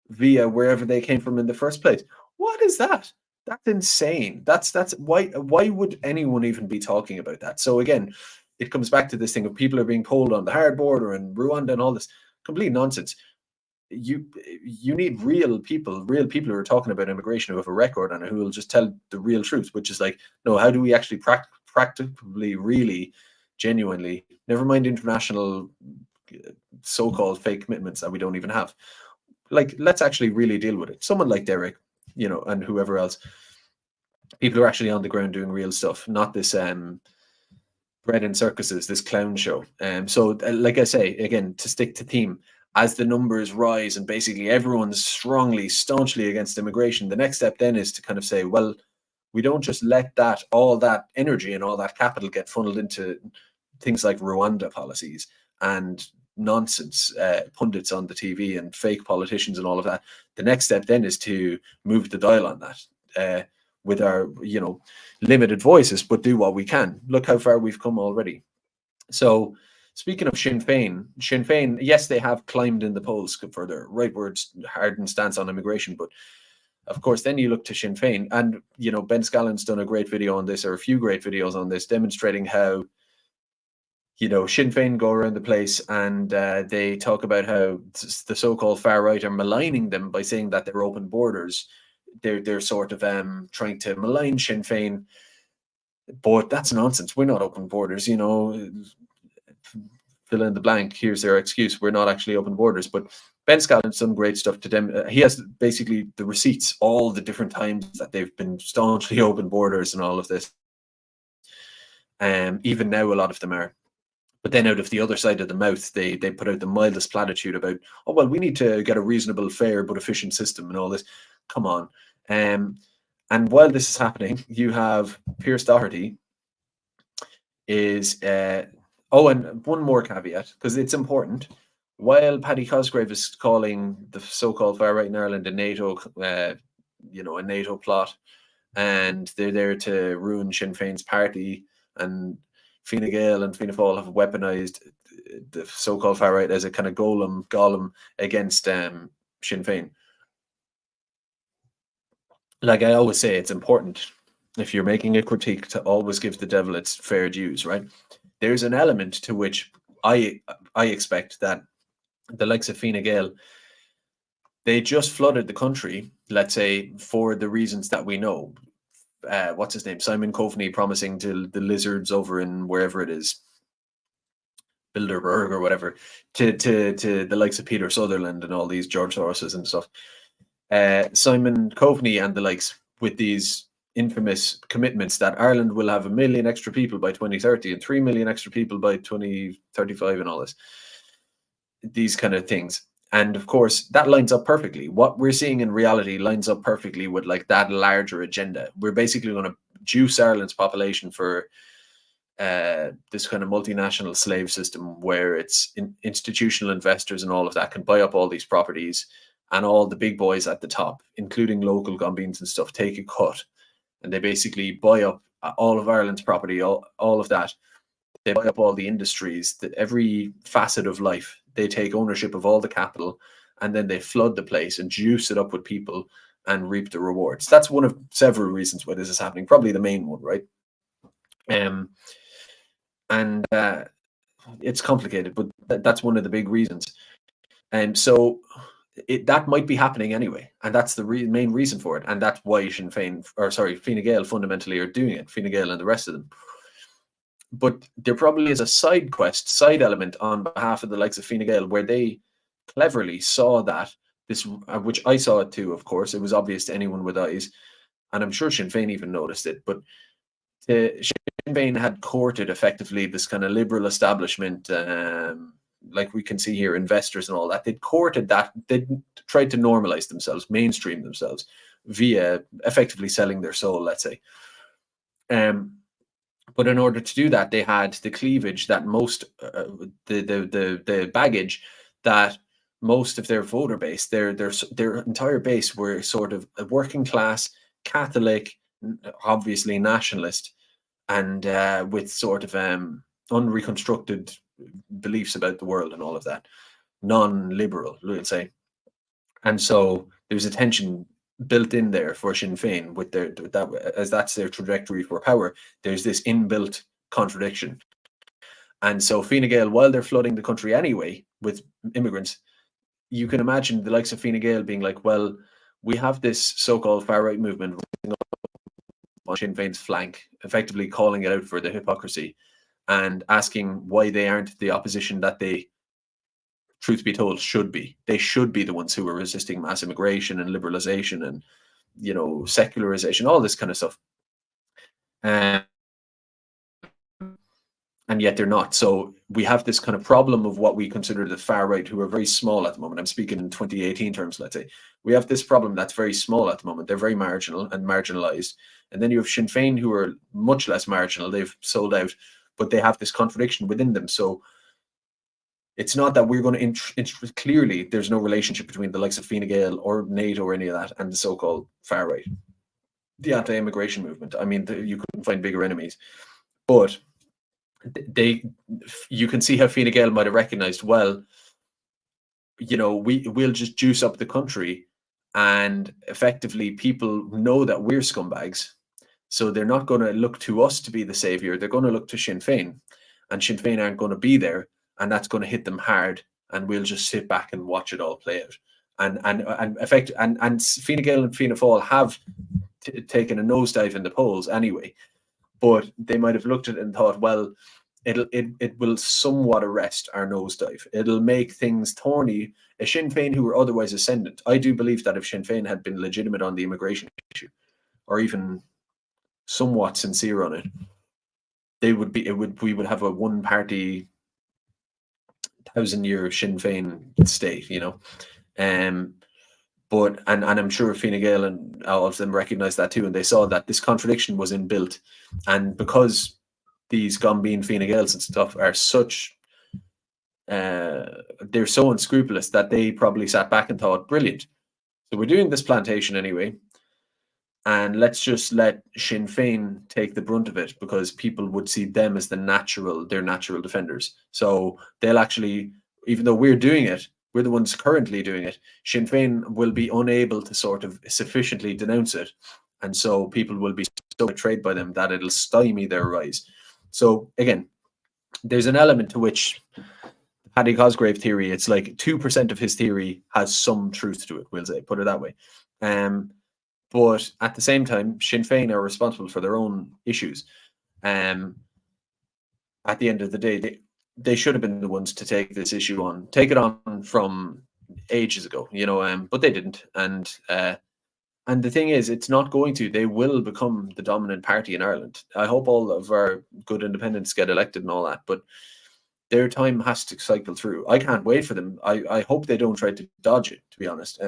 via wherever they came from in the first place. What is that? That's insane. That's why would anyone even be talking about that? So again, it comes back to this thing of people are being polled on the hard border and Rwanda and all this complete nonsense. you need real people who are talking about immigration, who have a record on it, who will just tell the real truth, which is like, no, how do we actually practically, really, genuinely, never mind international so-called fake commitments that we don't even have, like, let's actually really deal with it. Someone like Derek, and whoever else, people who are actually on the ground doing real stuff, not this bread and circuses, this clown show. So, like I say, again, to stick to theme, as the numbers rise and basically everyone's staunchly against immigration, the next step then is to kind of say, well, we don't just let all that energy and all that capital get funneled into things like Rwanda policies and nonsense pundits on the TV and fake politicians and all of that. The next step then is to move the dial on that with our, limited voices, but do what we can. Look how far we've come already. So, speaking of Sinn Féin, yes, they have climbed in the polls for their rightward hardened stance on immigration, but of course, then you look to Sinn Féin, and Ben Scallan's done a great video on this, or a few great videos on this, demonstrating how Sinn Féin go around the place and they talk about how the so-called far right are maligning them by saying that they're open borders. They're sort of trying to malign Sinn Féin, but that's nonsense. We're not open borders, fill in the blank. Here's their excuse. We're not actually open borders. But Ben Scallan's done great stuff to them. He has basically the receipts, all the different times that they've been staunchly open borders and all of this. Even now, a lot of them are. But then out of the other side of the mouth, they put out the mildest platitude about, oh, well, we need to get a reasonable, fair, but efficient system and all this. Come on. And while this is happening, you have Pierce Doherty is... oh, and one more caveat, because it's important. While Paddy Cosgrave is calling the so-called far right in Ireland a NATO, a NATO plot, and they're there to ruin Sinn Féin's party, and Fine Gael and Fianna Fáil have weaponized the so-called far right as a kind of golem against Sinn Féin. Like I always say, it's important, if you're making a critique, to always give the devil its fair dues, right? There's an element to which I expect that the likes of Fine Gael, they just flooded the country, let's say, for the reasons that we know. What's his name? Simon Coveney promising to the lizards over in wherever it is, Bilderberg or whatever, to the likes of Peter Sutherland and all these George Soroses and stuff. Simon Coveney and the likes, with these infamous commitments that Ireland will have 1 million extra people by 2030 and 3 million extra people by 2035 and all this. These kind of things. And of course, that lines up perfectly. What we're seeing in reality lines up perfectly with like that larger agenda. We're basically going to juice Ireland's population for this kind of multinational slave system where it's institutional investors and all of that can buy up all these properties, and all the big boys at the top, including local gombines and stuff, take a cut. And they basically buy up all of Ireland's property, all of that. They buy up all the industries, every facet of life. They take ownership of all the capital, and then they flood the place and juice it up with people and reap the rewards. That's one of several reasons why this is happening. Probably the main one, right? It's complicated, but that's one of the big reasons. And so that might be happening anyway, and that's the main reason for it, and that's why Fine Gael fundamentally are doing it. Fine Gael and the rest of them. But there probably is a side element on behalf of the likes of Fine Gael, where they cleverly saw that this, which I saw it too. Of course, it was obvious to anyone with eyes, and I'm sure Sinn Féin even noticed it. But Sinn Féin had courted effectively this kind of liberal establishment. Like we can see here, investors and all that. They'd courted that. They'd tried to normalize themselves, mainstream themselves via effectively selling their soul, let's say. But in order to do that, they had the cleavage that most, the baggage that most of their voter base, their entire base, were sort of a working class, Catholic, obviously nationalist, and with sort of unreconstructed beliefs about the world and all of that, non-liberal, we'll say. And so there's a tension built in there for Sinn Féin with as that's their trajectory for power. There's this inbuilt contradiction. And so Fine Gael, while they're flooding the country anyway with immigrants, you can imagine the likes of Fine Gael being like, well, we have this so-called far-right movement on Sinn Féin's flank, effectively calling it out for the hypocrisy and asking why they aren't the opposition that they, truth be told, should be. They should be the ones who are resisting mass immigration and liberalization and, secularization, all this kind of stuff. Um, and yet they're not. So we have this kind of problem of what we consider the far right, who are very small at the moment. I'm speaking in 2018 terms, let's say. We have this problem that's very small at the moment. They're very marginal and marginalized. And then you have Sinn Féin, who are much less marginal. They've sold out, but they have this contradiction within them. So it's not that we're going to clearly, there's no relationship between the likes of Fine Gael or NATO or any of that and the so-called far right, the anti-immigration movement. I mean, you couldn't find bigger enemies. But you can see how Fine Gael might have recognized, well, we'll just juice up the country, and effectively people know that we're scumbags, so they're not going to look to us to be the savior. They're going to look to Sinn Féin, and Sinn Féin aren't going to be there, and that's going to hit them hard, and we'll just sit back and watch it all play out. And Fine Gael and Fianna Fáil have taken a nosedive in the polls anyway, but they might have looked at it and thought, well, it will somewhat arrest our nosedive. It'll make things thorny. A Sinn Féin who were otherwise ascendant. I do believe that if Sinn Féin had been legitimate on the immigration issue, or even somewhat sincere on it, we would have a one-party 1,000-year Sinn Féin state, But I'm sure Fine Gael and all of them recognised that too, and they saw that this contradiction was inbuilt, and because these Gambine Fine Gaels and stuff are such, they're so unscrupulous that they probably sat back and thought, brilliant. So we're doing this plantation anyway, and let's just let Sinn Féin take the brunt of it, because people would see them as their natural defenders. So they'll actually, even though we're doing it, we're the ones currently doing it, Sinn Féin will be unable to sort of sufficiently denounce it. And so people will be so betrayed by them that it'll stymie their rise. So again, there's an element to which Paddy Cosgrave theory, it's like 2% of his theory has some truth to it, we'll say, put it that way. But at the same time, Sinn Féin are responsible for their own issues. At the end of the day, they should have been the ones to take this issue on, take it on from ages ago, but they didn't. And the thing is, it's not going to. They will become the dominant party in Ireland. I hope all of our good independents get elected and all that, but their time has to cycle through. I can't wait for them. I hope they don't try to dodge it, to be honest.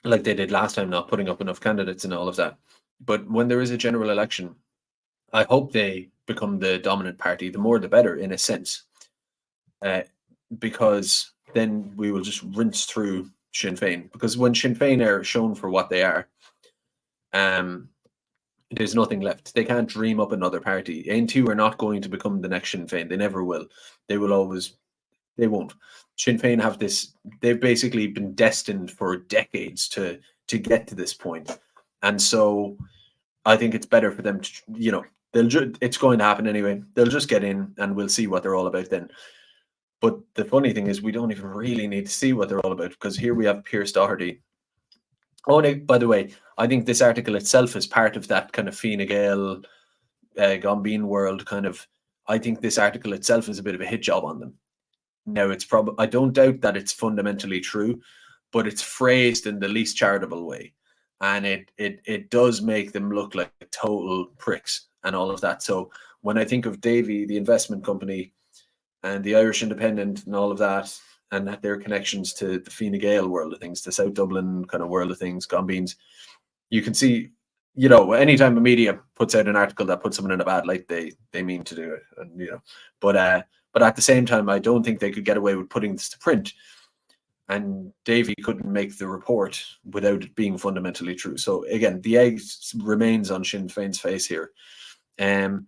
Like they did last time, not putting up enough candidates and all of that. But when there is a general election, I hope they become the dominant party. The more the better, in a sense, because then we will just rinse through Sinn Féin. Because when Sinn Féin are shown for what they are, there's nothing left. They can't dream up another party. Ain2 are not going to become the next Sinn Féin. They never will. They won't. Sinn Féin have this, they've basically been destined for decades to get to this point. And so I think it's better for them to, it's going to happen anyway. They'll just get in and we'll see what they're all about then. But the funny thing is, we don't even really need to see what they're all about, because here we have Pierce Doherty. Oh, by the way, I think this article itself is part of that kind of Fine Gael, Gambine world kind of. I think this article itself is a bit of a hit job on them. Now, it's probably, I don't doubt that it's fundamentally true, but it's phrased in the least charitable way. And it does make them look like total pricks and all of that. So when I think of Davy, the investment company, and the Irish Independent and all of that, and their connections to the Fine Gael world of things, the South Dublin kind of world of things, Gambines, you can see, anytime a media puts out an article that puts someone in a bad light, they mean to do it. And but at the same time, I don't think they could get away with putting this to print. And Davy couldn't make the report without it being fundamentally true. So again, the egg remains on Sinn Féin's face here. Sinn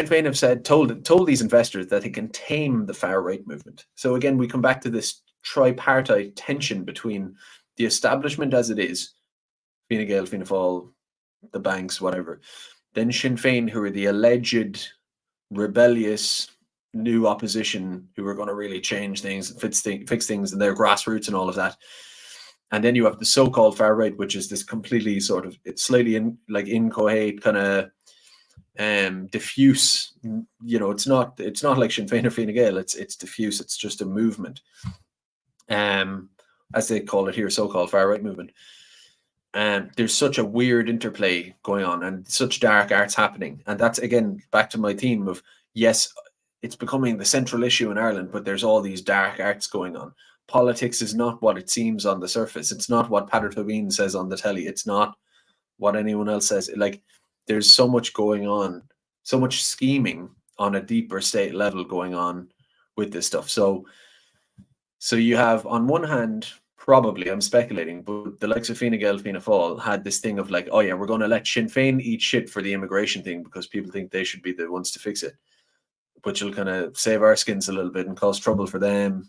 Féin have told these investors that they can tame the far right movement. So again, we come back to this tripartite tension between the establishment as it is, Fine Gael, Fianna Fáil, the banks, whatever, then Sinn Féin, who are the alleged rebellious, new opposition who are going to really change things, fix things in their grassroots and all of that. And then you have the so-called far right, which is this completely sort of, it's slightly inchoate, kind of diffuse. It's not like Sinn Féin or Fine Gael. It's diffuse. It's just a movement, as they call it here, so-called far right movement. There's such a weird interplay going on and such dark arts happening. And that's, again, back to my theme of, yes, it's becoming the central issue in Ireland, but there's all these dark arts going on. Politics is not what it seems on the surface. It's not what Patrick Tobin says on the telly. It's not what anyone else says. Like, there's so much going on, so much scheming on a deeper state level going on with this stuff. So you have, on one hand, probably, I'm speculating, but the likes of Fine Gael, Fianna Fáil had this thing of like, oh yeah, we're going to let Sinn Féin eat shit for the immigration thing because people think they should be the ones to fix it, which will kind of save our skins a little bit and cause trouble for them.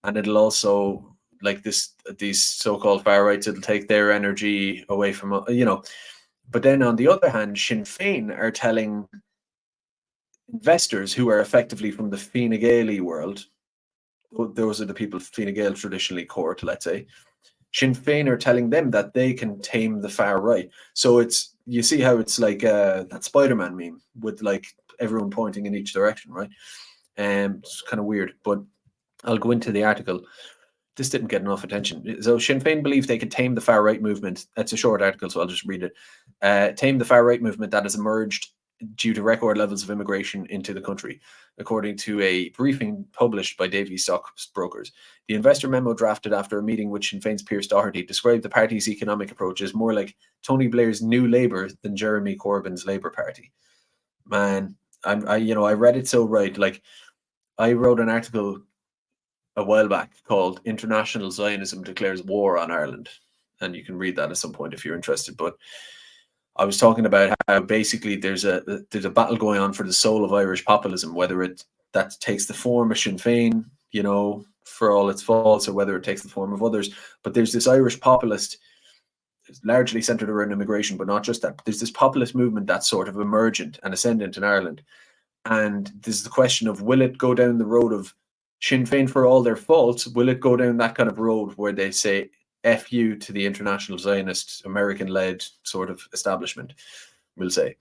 And it'll also, like, these so-called far rights, it'll take their energy away from, But then on the other hand, Sinn Féin are telling investors who are effectively from the Fine Gael world, those are the people Fine Gael traditionally court, let's say, Sinn Féin are telling them that they can tame the far right. So it's, you see how it's like that Spider-Man meme with like everyone pointing in each direction, right? It's kind of weird, but I'll go into the article. This didn't get enough attention. So Sinn Féin believe they can tame the far right movement. It's a short article, so I'll just read it. Tame the far right movement that has emerged due to record levels of immigration into the country, according to a briefing published by Davy Stockbrokers. The investor memo drafted after a meeting with Sinn Féin's Pierce Doherty described the party's economic approach as more like Tony Blair's New Labour than Jeremy Corbyn's Labour Party. Man, I read it so right. Like, I wrote an article a while back called "International Zionism Declares War on Ireland," and you can read that at some point if you're interested. But I was talking about how basically there's a battle going on for the soul of Irish populism, whether that takes the form of Sinn Féin, for all its faults, or whether it takes the form of others. But there's this Irish populist, largely centered around immigration, but not just that. But there's this populist movement that's sort of emergent and ascendant in Ireland. And there's the question of, will it go down the road of Sinn Féin, for all their faults, will it go down that kind of road where they say F you to the international Zionist, American-led sort of establishment, we'll say.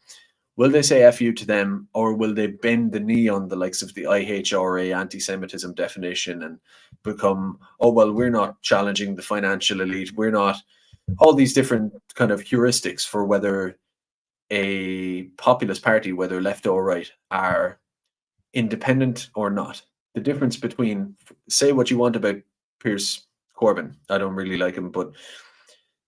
Will they say F you to them, or will they bend the knee on the likes of the IHRA anti-Semitism definition and become, oh, well, we're not challenging the financial elite, we're not, all these different kind of heuristics for whether a populist party, whether left or right, are independent or not. The difference between, say what you want about Pierce Corbyn, I don't really like him, but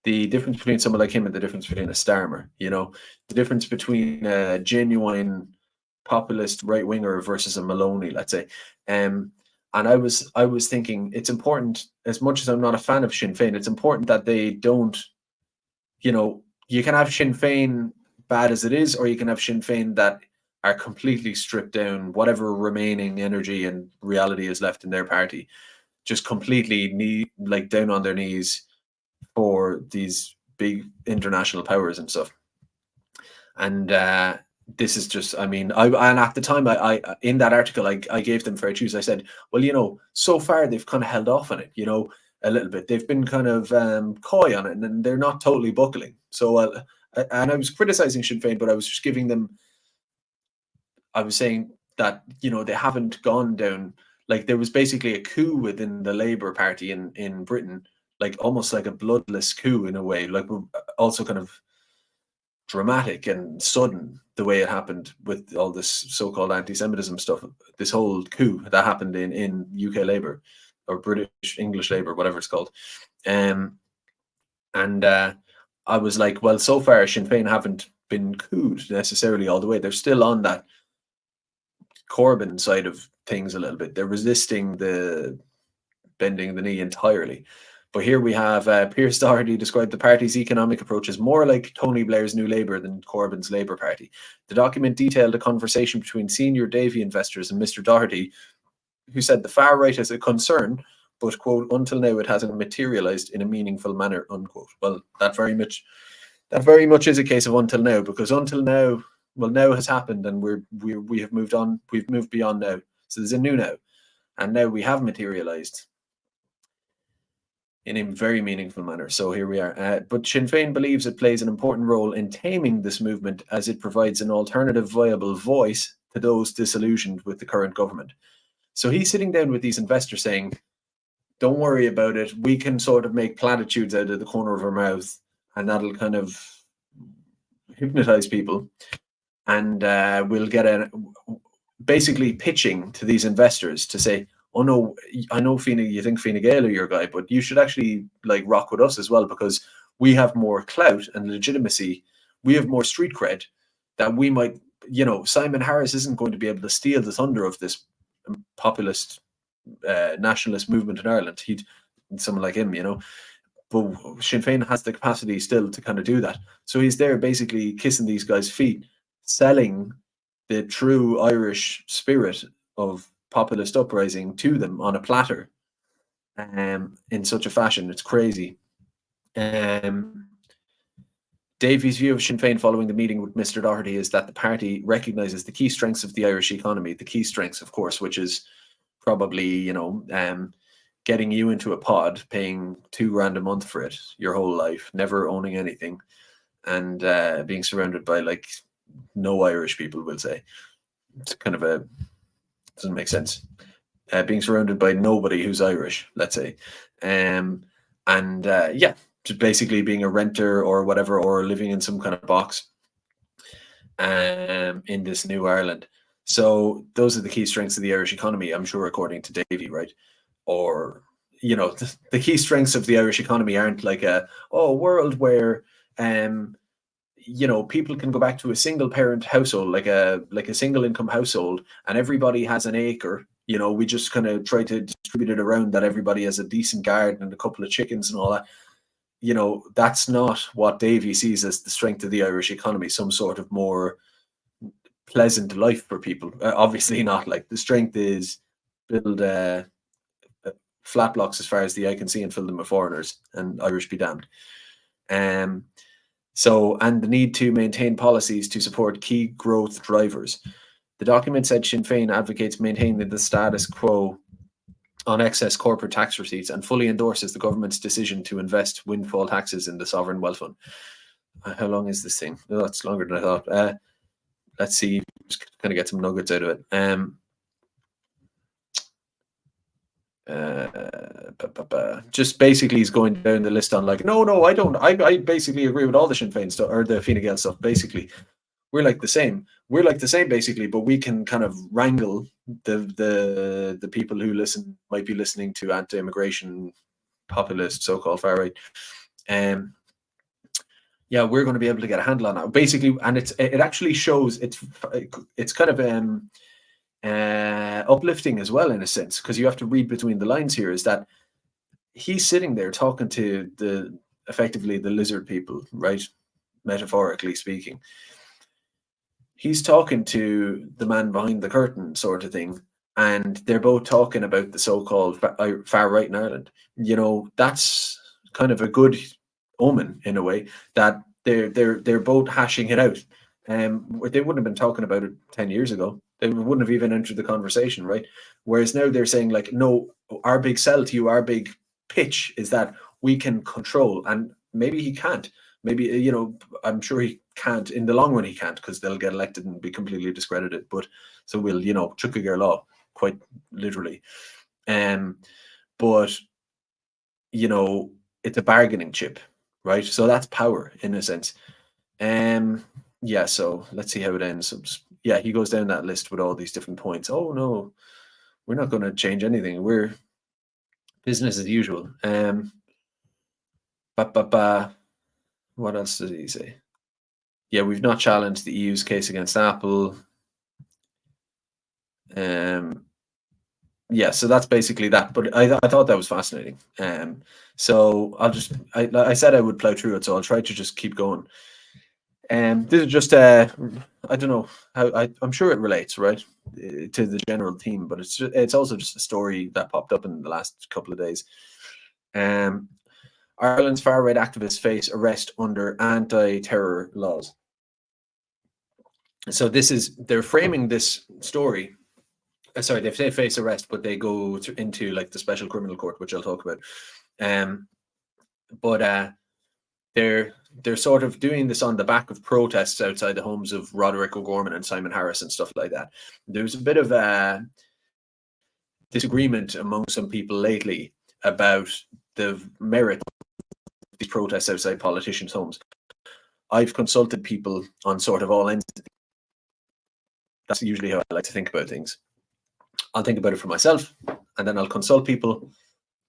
the difference between someone like him and the difference between a Starmer, the difference between a genuine populist right winger versus a Maloney, let's say. And I was thinking, it's important, as much as I'm not a fan of Sinn Féin, it's important that they don't, you can have Sinn Féin bad as it is, or you can have Sinn Féin that are completely stripped down, whatever remaining energy and reality is left in their party, just completely down on their knees for these big international powers and stuff. And this is just, and at the time, I in that article, I gave them fair choose. I said, well, so far they've kind of held off on it, a little bit. They've been kind of coy on it, and they're not totally buckling. So, and I was criticizing Sinn Féin, but I was just giving them, I was saying that, they haven't gone down, like, there was basically a coup within the Labour Party in Britain, like almost like a bloodless coup in a way, like also kind of dramatic and sudden the way it happened with all this so-called anti-Semitism stuff. This whole coup that happened in UK Labour, or British English Labour, whatever it's called. And I was like, well, so far Sinn Féin haven't been couped necessarily all the way. They're still on that Corbyn side of things a little bit. They're resisting the bending the knee entirely. But here we have Pierce Doherty described the party's economic approach as more like Tony Blair's New Labour than Corbyn's Labour Party. The document detailed a conversation between senior Davy investors and Mr. Doherty, who said the far right is a concern, but, quote, until now it hasn't materialised in a meaningful manner, unquote. Well, that very much is a case of until now, because until now, well, now has happened, and we have moved on. We've moved beyond now. So there's a new now, and now we have materialized in a very meaningful manner. So here we are. But Sinn Féin believes it plays an important role in taming this movement as it provides an alternative viable voice to those disillusioned with the current government. So he's sitting down with these investors saying, don't worry about it. We can sort of make platitudes out of the corner of our mouth, and that'll kind of hypnotize people. And we'll get basically pitching to these investors to say, oh no, I know you think Fine Gael are your guy, but you should actually like rock with us as well, because we have more clout and legitimacy. We have more street cred that we might, Simon Harris isn't going to be able to steal the thunder of this populist nationalist movement in Ireland. He'd someone like him, but Sinn Féin has the capacity still to kind of do that. So he's there basically kissing these guys' feet, selling the true Irish spirit of populist uprising to them on a platter, in such a fashion. It's crazy. Davy's view of Sinn Féin following the meeting with Mr. Doherty is that the party recognises the key strengths of the Irish economy. The key strengths, of course, which is probably, getting you into a pod, paying $2,000 a month for it your whole life, never owning anything, and being surrounded by like no Irish people, will say. It's kind of doesn't make sense. Being surrounded by nobody who's Irish, let's say. Just basically being a renter or whatever, or living in some kind of box in this new Ireland. So those are the key strengths of the Irish economy, I'm sure, according to Davy, right? Or, the key strengths of the Irish economy aren't like a world where people can go back to a single parent household, like a single income household, and everybody has an acre. We just kind of try to distribute it around that everybody has a decent garden and a couple of chickens and all that. That's not what Davy sees as the strength of the Irish economy, some sort of more pleasant life for people. Obviously not. Like, the strength is build flat blocks as far as the eye can see and fill them with foreigners, and Irish be damned. And the need to maintain policies to support key growth drivers. The document said Sinn Féin advocates maintaining the status quo on excess corporate tax receipts and fully endorses the government's decision to invest windfall taxes in the sovereign wealth fund. How long is this thing? No, it's longer than I thought. Let's see, just kind of get some nuggets out of it. Just basically he's going down the list on like, no, I don't. I basically agree with all the Sinn Féin stuff, or the Fine Gael stuff. Basically, we're like the same. We're like the same, basically, but we can kind of wrangle the people who might be listening to anti-immigration populist so-called far right. We're going to be able to get a handle on that, basically, and it actually shows it's kind of uplifting as well, in a sense, because you have to read between the lines here. Is that he's sitting there talking to effectively the lizard people, right? Metaphorically speaking. He's talking to the man behind the curtain, sort of thing, and they're both talking about the so-called far right in Ireland. That's kind of a good omen in a way, that they're both hashing it out. They wouldn't have been talking about it 10 years ago. They wouldn't have even entered the conversation, right? Whereas now they're saying like, no, our big sell to you, our big pitch is that we can control, and maybe he can't. Maybe, I'm sure he can't. In the long run, he can't, because they'll get elected and be completely discredited. But so we'll, chuck a girl law, quite literally. But, it's a bargaining chip, right? So that's power in a sense. So let's see how it ends. So he goes down that list with all these different points. Oh no, we're not going to change anything. We're business as usual. What else did he say? We've not challenged the EU's case against Apple. So that's basically that. But I thought that was fascinating. So I said I would plow through it, so I'll try to just keep going. This is just I don't know how I'm sure it relates, right, to the general theme, but it's also just a story that popped up in the last couple of days. Ireland's far-right activists face arrest under anti-terror laws. So they're framing this story sorry, they face arrest, but they go into like the special criminal court, which I'll talk about. But they're sort of doing this on the back of protests outside the homes of Roderick O'Gorman and Simon Harris and stuff like that. There's a bit of disagreement among some people lately about the merit of these protests outside politicians' homes. I've consulted people on sort of all ends. That's usually how I like to think about things. I'll think about it for myself, and then I'll consult people,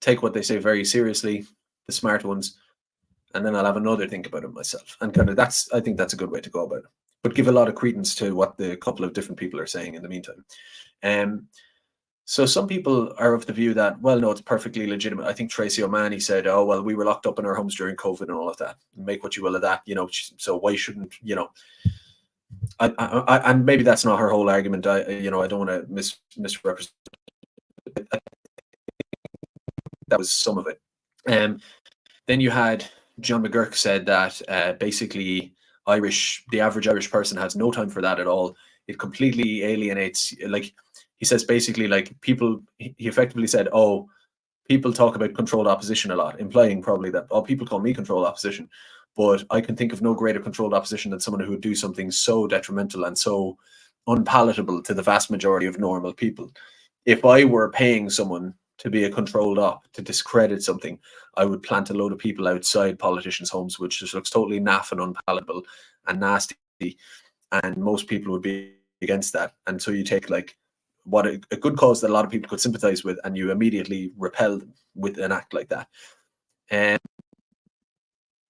take what they say very seriously, the smart ones, and then I'll have another think about it myself. And kind of I think that's a good way to go about it. But give a lot of credence to what the couple of different people are saying in the meantime. So some people are of the view that, well, no, it's perfectly legitimate. I think Tracy O'Mahony said, oh, well, we were locked up in our homes during COVID and all of that. Make what you will of that, so why shouldn't, and maybe that's not her whole argument. I don't want to misrepresent. That was some of it. Then you had John McGurk said that basically the average Irish person has no time for that at all. It completely alienates, like he says, basically, like people, he effectively said, oh, people talk about controlled opposition a lot, implying probably that, oh, people call me controlled opposition, but I can think of no greater controlled opposition than someone who would do something so detrimental and so unpalatable to the vast majority of normal people. If I were paying someone to be a controlled op, to discredit something, I would plant a load of people outside politicians' homes, which just looks totally naff and unpalatable and nasty. And most people would be against that. And so you take like what a good cause that a lot of people could sympathize with, and you immediately repel them with an act like that. And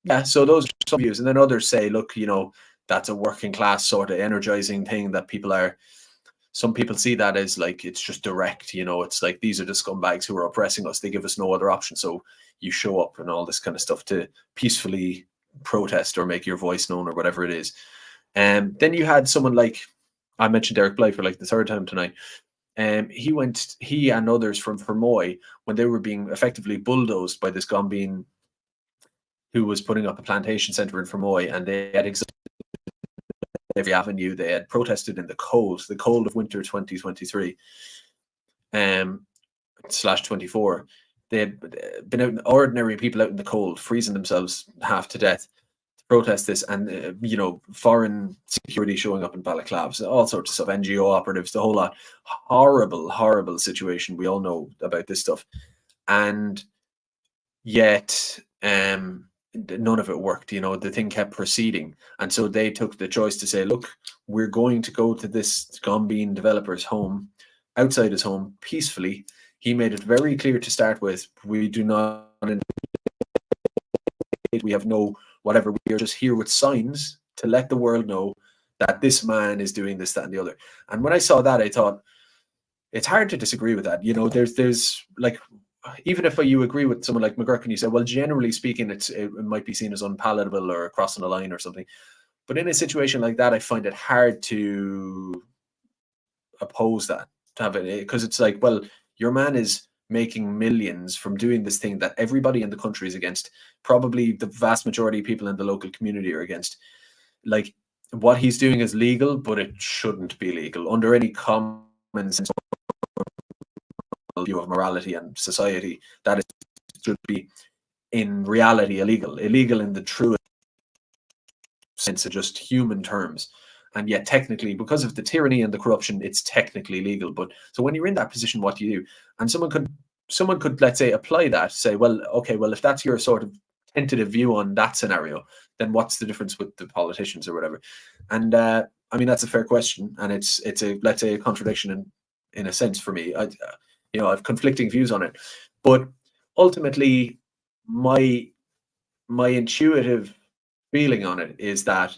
yeah, so those are some views. And then others say, look, that's a working class sort of energizing thing that some people see that as like, it's just direct, it's like, these are the scumbags who are oppressing us. They give us no other option. So you show up and all this kind of stuff to peacefully protest or make your voice known or whatever it is. And then you had someone like, I mentioned Derek Bly for like the third time tonight. He and others from Fermoy, when they were being effectively bulldozed by this Gombeen who was putting up a plantation centre in Fermoy, and they had every avenue. They had protested in the cold of winter 2023 /24. They had been out, ordinary people out in the cold, freezing themselves half to death to protest this, and foreign security showing up in balaclavas, all sorts of stuff, NGO operatives, the whole lot. Horrible situation. We all know about this stuff, and yet none of it worked. The thing kept proceeding, and so they took the choice to say, look, we're going to go to this Gombeen developer's home, outside his home, peacefully. He made it very clear to start with, we do not, we have no whatever, we are just here with signs to let the world know that this man is doing this, that, and the other. And when I saw that, I thought, it's hard to disagree with that. There's like, even if you agree with someone like McGurk and you say, well, generally speaking, it might be seen as unpalatable or crossing a line or something. But in a situation like that, I find it hard to oppose that, to have it, because it's like, well, your man is making millions from doing this thing that everybody in the country is against. Probably the vast majority of people in the local community are against. Like, what he's doing is legal, but it shouldn't be legal under any common sense view of morality and society. That it should be in reality illegal in the true sense of just human terms. And yet technically, because of the tyranny and the corruption, it's technically legal. But so when you're in that position, what do you do? And someone could, let's say, apply that, say, well, okay, well, if that's your sort of tentative view on that scenario, then what's the difference with the politicians or whatever? And I mean, that's a fair question, and it's a, let's say, a contradiction in a sense for me. I have conflicting views on it, but ultimately, my intuitive feeling on it is that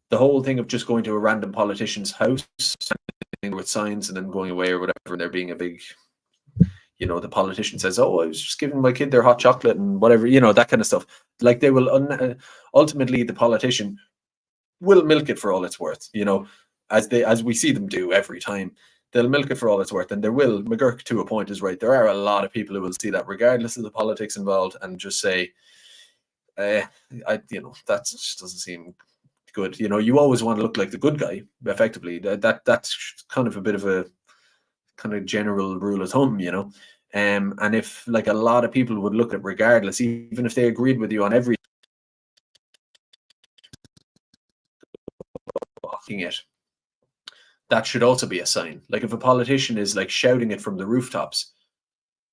the whole thing of just going to a random politician's house with signs and then going away or whatever, and there being a big, the politician says, oh, I was just giving my kid their hot chocolate and whatever, that kind of stuff. Like, they will ultimately, the politician will milk it for all it's worth, as we see them do every time. They'll milk it for all it's worth, and McGurk, to a point, is right. There are a lot of people who will see that regardless of the politics involved and just say, that just doesn't seem good. You always want to look like the good guy, effectively. That's kind of a bit of a kind of general rule of thumb, you know. And if like a lot of people would look at regardless, even if they agreed with you on every it, that should also be a sign. Like if a politician is like shouting it from the rooftops,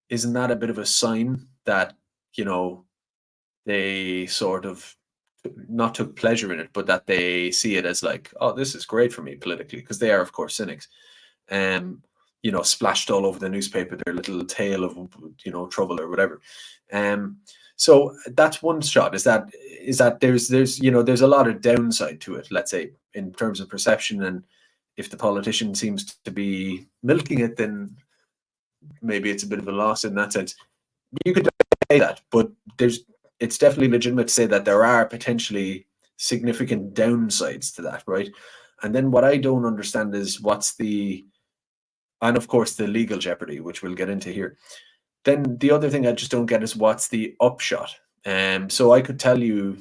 isn't that a bit of a sign that, you know, they sort of not took pleasure in it, but that they see it as like, oh, this is great for me politically, because they are, of course, cynics. You know, splashed all over the newspaper their little tale of, you know, trouble or whatever. So that's one shot. Is that there's you know, there's a lot of downside to it, let's say, in terms of perception. And if the politician seems to be milking it, then maybe it's a bit of a loss in that sense. You could say that, but it's definitely legitimate to say that there are potentially significant downsides to that, right? And then what I don't understand is and of course the legal jeopardy, which we'll get into here. Then the other thing I just don't get is what's the upshot. So I could tell you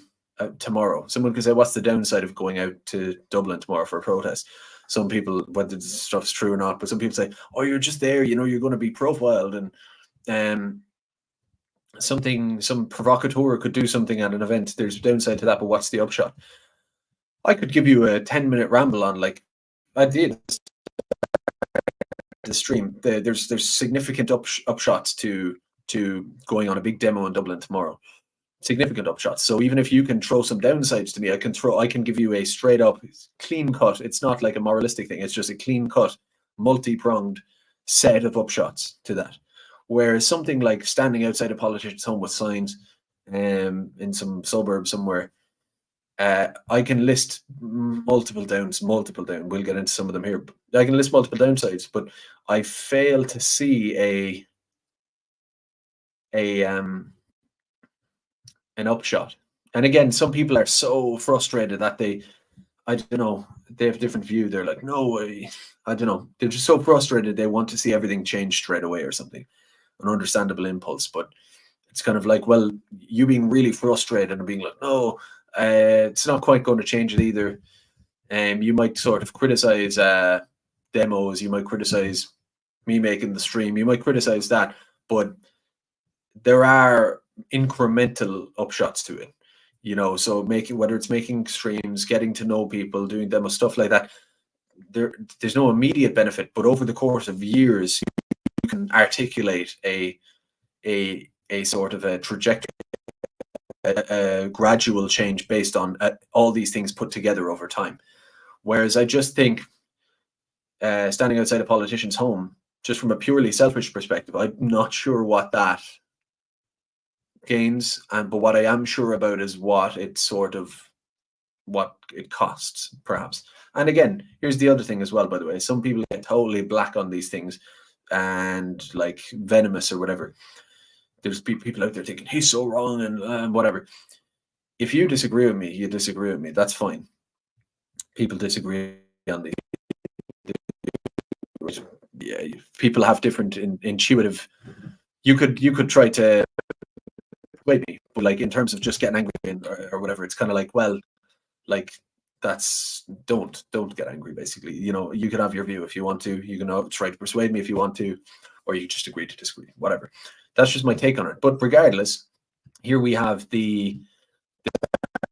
tomorrow, someone could say, what's the downside of going out to Dublin tomorrow for a protest? Some people, whether this stuff's true or not, but some people say, oh, you're just there, you know, you're going to be profiled, and some provocateur could do something at an event. There's a downside to that, but what's the upshot? I could give you a 10-minute ramble on, like I did the stream. There's significant upshots to going on a big demo in Dublin tomorrow. Significant upshots. So even if you can throw some downsides to me, I can give you a straight up clean cut. It's not like a moralistic thing. It's just a clean cut, multi-pronged set of upshots to that. Whereas something like standing outside a politician's home with signs in some suburb somewhere, I can list multiple downs. We'll get into some of them here. I can list multiple downsides, but I fail to see an upshot. And again, some people are so frustrated that I don't know, they have a different view. They're like, no, I don't know. They're just so frustrated. They want to see everything change straight away or something. An understandable impulse, but it's kind of like, well, you being really frustrated and being like, no, it's not quite going to change it either. You might sort of criticize demos. You might criticize me making the stream. You might criticize that, but there are incremental upshots to it, you know. So whether it's making streams, getting to know people, doing demo stuff like that, there's no immediate benefit, but over the course of years, you can articulate a sort of a trajectory, a gradual change based on all these things put together over time. Whereas I just think standing outside a politician's home, just from a purely selfish perspective, I'm not sure what that gains, but what I am sure about is what it costs, perhaps. And again, here's the other thing as well, by the way. Some people get totally black on these things and like venomous or whatever. There's people out there thinking he's so wrong and whatever. If you disagree with me, you disagree with me. That's fine. People disagree on these. Yeah, people have different intuitive. You could try to persuade me, but like in terms of just getting angry or whatever, it's kind of like, well, like that's don't get angry. Basically, you know, you can have your view if you want to. You can try to persuade me if you want to, or you just agree to disagree. Whatever. That's just my take on it. But regardless, here we have the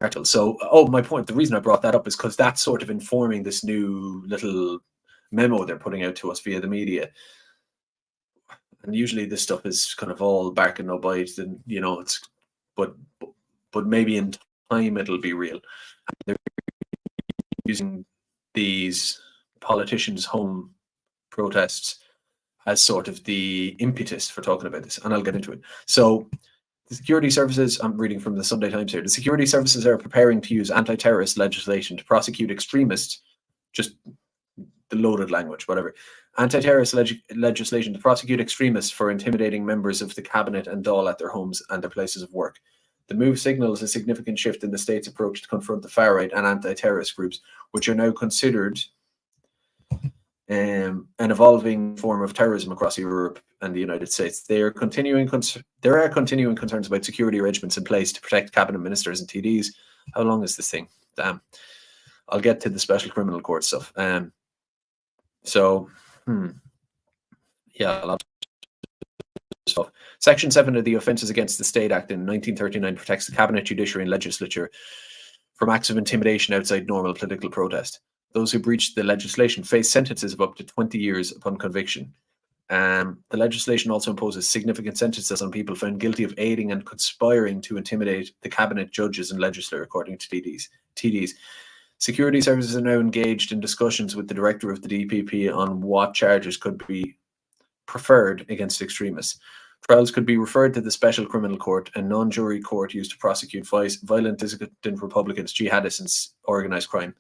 article. So, my point. The reason I brought that up is because that's sort of informing this new little memo they're putting out to us via the media. And usually this stuff is kind of all bark and no bite, and you know, but maybe in time it'll be real. And they're using these politicians' home protests as sort of the impetus for talking about this, and I'll get into it. So the security services, I'm reading from the Sunday Times here, the security services are preparing to use anti-terrorist legislation to prosecute extremists, just the loaded language, whatever. Anti-terrorist legislation to prosecute extremists for intimidating members of the cabinet and Dáil at their homes and their places of work. The move signals a significant shift in the state's approach to confront the far right and anti-terrorist groups, which are now considered an evolving form of terrorism across Europe and the United States. There are continuing concerns about security arrangements in place to protect cabinet ministers and TDs. How long is this thing? Damn. I'll get to the special criminal court stuff. Yeah, a lot of stuff. Section 7 of the Offences Against the State Act in 1939 protects the cabinet, judiciary, and legislature from acts of intimidation outside normal political protest. Those who breach the legislation face sentences of up to 20 years upon conviction. The legislation also imposes significant sentences on people found guilty of aiding and conspiring to intimidate the cabinet, judges, and legislature, according to TDs. Security services are now engaged in discussions with the director of the DPP on what charges could be preferred against extremists. Trials could be referred to the Special Criminal Court, a non-jury court used to prosecute violent dissident Republicans, jihadists, and organised crime,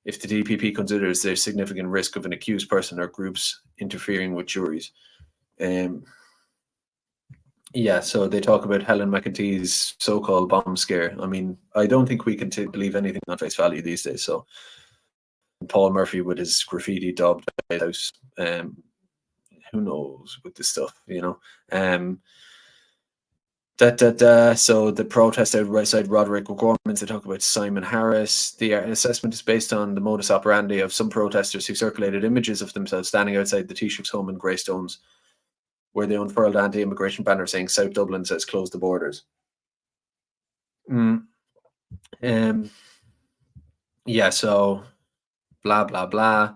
if the DPP considers there's significant risk of an accused person or groups interfering with juries. Yeah, so they talk about Helen McEntee's so-called bomb scare. I mean, I don't think we can believe anything on face value these days. So Paul Murphy with his graffiti daubed house, who knows with this stuff, you know. So the protest outside Roderick O'Gorman's, they talk about Simon Harris. The assessment is based on the modus operandi of some protesters who circulated images of themselves standing outside the Taoiseach's home in Greystones, where they unfurled anti-immigration banner saying South Dublin says close the borders. Yeah, so blah, blah, blah.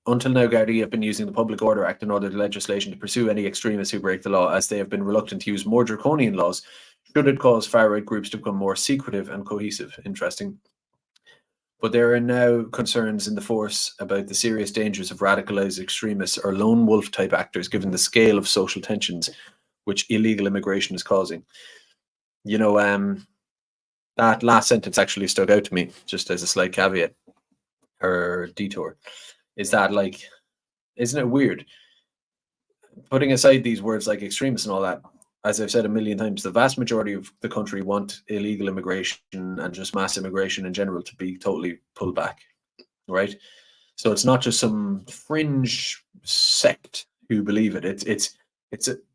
Until now, Gardaí have been using the Public Order Act and other legislation to pursue any extremists who break the law, as they have been reluctant to use more draconian laws should it cause far-right groups to become more secretive and cohesive. Interesting. But there are now concerns in the force about the serious dangers of radicalized extremists or lone wolf type actors, given the scale of social tensions which illegal immigration is causing. You know, that last sentence actually stuck out to me, just as a slight caveat or detour. Is that, like, isn't it weird? Putting aside these words like extremists and all that, as I've said a million times, the vast majority of the country want illegal immigration and just mass immigration in general to be totally pulled back, right? So it's not just some fringe sect who believe it. It's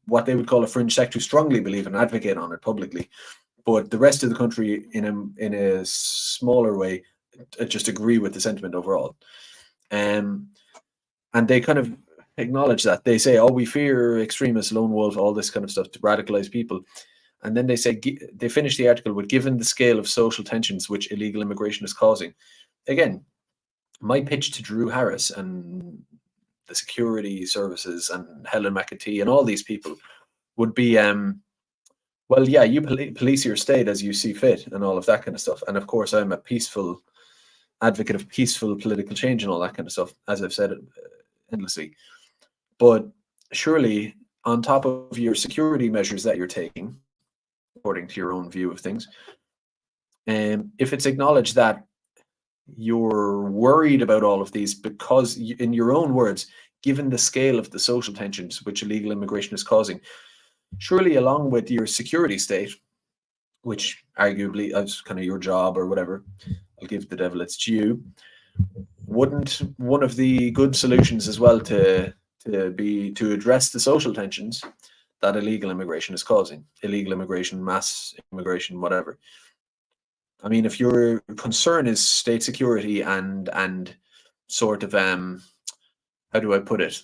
what they would call a fringe sect who strongly believe and advocate on it publicly, but the rest of the country, in a smaller way, just agree with the sentiment overall. And they kind of acknowledge that. They say, oh, we fear extremists, lone wolf, all this kind of stuff to radicalize people. And then they say, they finish the article with, given the scale of social tensions which illegal immigration is causing. Again, my pitch to Drew Harris and the security services and Helen McEntee and all these people would be, well, yeah, you police your state as you see fit and all of that kind of stuff. And of course, I'm a peaceful advocate of peaceful political change and all that kind of stuff, as I've said endlessly. But surely, on top of your security measures that you're taking, according to your own view of things, if it's acknowledged that you're worried about all of these because, in your own words, given the scale of the social tensions which illegal immigration is causing, surely along with your security state, which arguably is kind of your job or whatever, I'll give the devil its due, wouldn't one of the good solutions as well to be to address the social tensions that illegal immigration is causing? Illegal immigration, mass immigration, whatever. I mean, if your concern is state security and sort of how do I put it,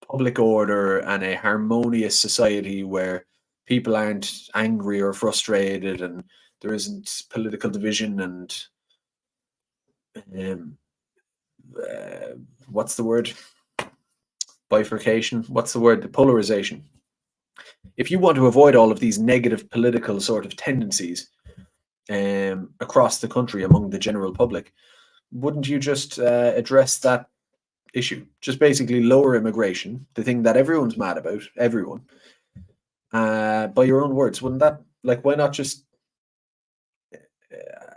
public order and a harmonious society where people aren't angry or frustrated and there isn't political division and what's the word? Bifurcation. What's the word? The polarization. If you want to avoid all of these negative political sort of tendencies across the country among the general public, wouldn't you just address that issue? Just basically lower immigration, the thing that everyone's mad about, everyone. By your own words, wouldn't that, like, why not just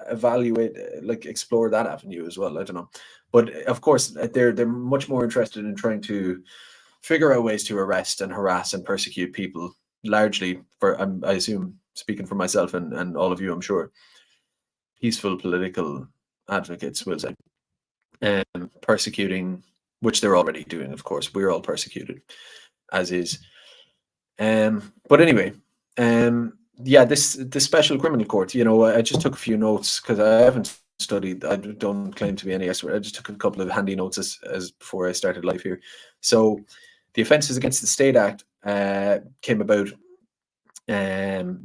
evaluate, like, explore that avenue as well? I don't know. But of course, they're much more interested in trying to figure out ways to arrest and harass and persecute people, largely for, I assume, speaking for myself and all of you, I'm sure, peaceful political advocates will say, persecuting, which they're already doing, of course. We're all persecuted, as is. But anyway, yeah, this special criminal court, you know, I just took a few notes because I haven't study. I don't claim to be any expert. I just took a couple of handy notes as before I started live here. So the Offences Against the State Act came about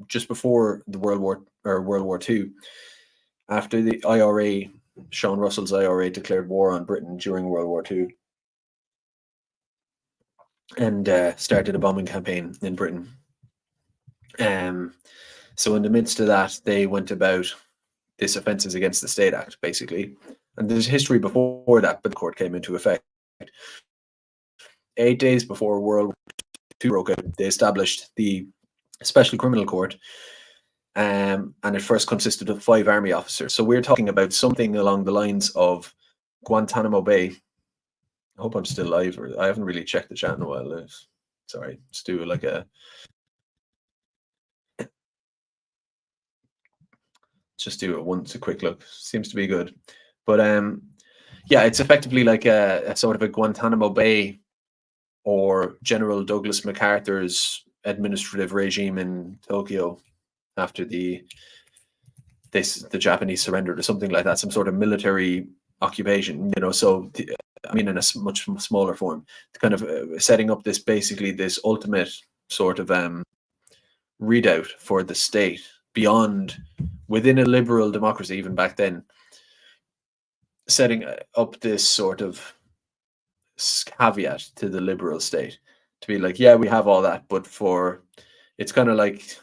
just before the World War II, after the IRA, Sean Russell's IRA, declared war on Britain during World War II, and started a bombing campaign in Britain. So in the midst of that, they went about this Offences Against the State Act, basically. And there's history before that, but the court came into effect. 8 days before World War II broke out, they established the Special Criminal Court, and it first consisted of 5 army officers. So we're talking about something along the lines of Guantanamo Bay. I hope I'm still live, or I haven't really checked the chat in a while. Sorry, let's do like a... Just do it once, a quick look. Seems to be good. But yeah, it's effectively like a sort of a Guantanamo Bay or General Douglas MacArthur's administrative regime in Tokyo after the Japanese surrendered, or something like that, some sort of military occupation, you know. So I mean, in a much smaller form, kind of setting up this, basically this ultimate sort of readout for the state beyond, within a liberal democracy, even back then, setting up this sort of caveat to the liberal state to be like, yeah, we have all that, but it's kind of like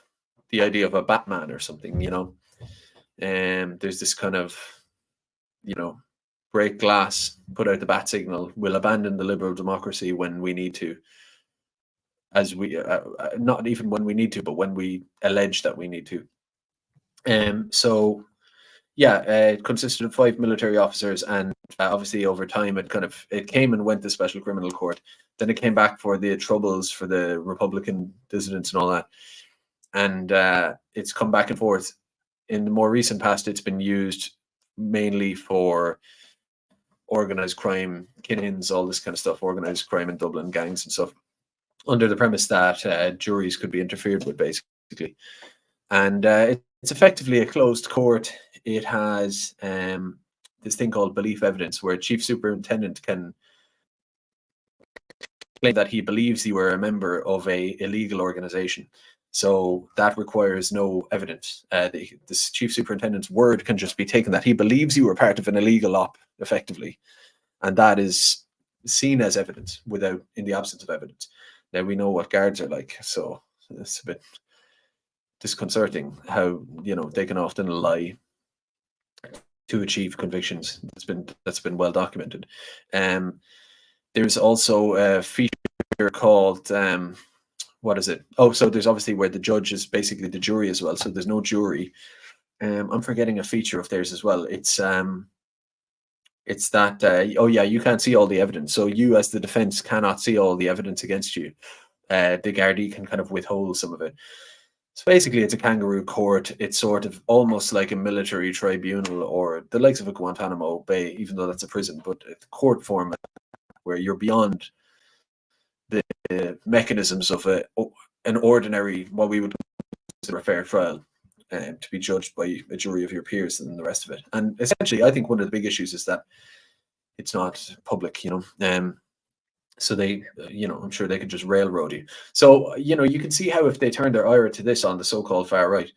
the idea of a Batman or something, you know. And there's this kind of, you know, break glass, put out the bat signal, we'll abandon the liberal democracy when we need to, as we not even when we need to, but when we allege that we need to. So yeah, it consisted of 5 military officers, and obviously over time it came and went to Special Criminal Court. Then it came back for the troubles for the Republican dissidents and all that, and it's come back and forth. In the more recent past, it's been used mainly for organized crime, kin-ins, all this kind of stuff, organized crime in Dublin, gangs and stuff, under the premise that juries could be interfered with, basically. And it's effectively a closed court. It has this thing called belief evidence, where a chief superintendent can claim that he believes you were a member of a illegal organization. So that requires no evidence. This chief superintendent's word can just be taken that he believes you were part of an illegal op, effectively, and that is seen as evidence in the absence of evidence. Now we know what guards are like, so it's a bit disconcerting how, you know, they can often lie to achieve convictions. That's been well documented. There's also a feature called what is it? Oh, so there's obviously where the judge is basically the jury as well. So there's no jury. I'm forgetting a feature of theirs as well. It's that oh yeah, you can't see all the evidence. So you, as the defense, cannot see all the evidence against you. The Gardaí can kind of withhold some of it. So basically, it's a kangaroo court. It's sort of almost like a military tribunal, or the likes of a Guantanamo Bay, even though that's a prison, but a court format where you're beyond the mechanisms of an ordinary, what we would consider a fair trial, to be judged by a jury of your peers and the rest of it. And essentially, I think one of the big issues is that it's not public, you know. So they, you know, I'm sure they could just railroad you. So, you know, you can see how if they turn their ire to this on the so-called far right,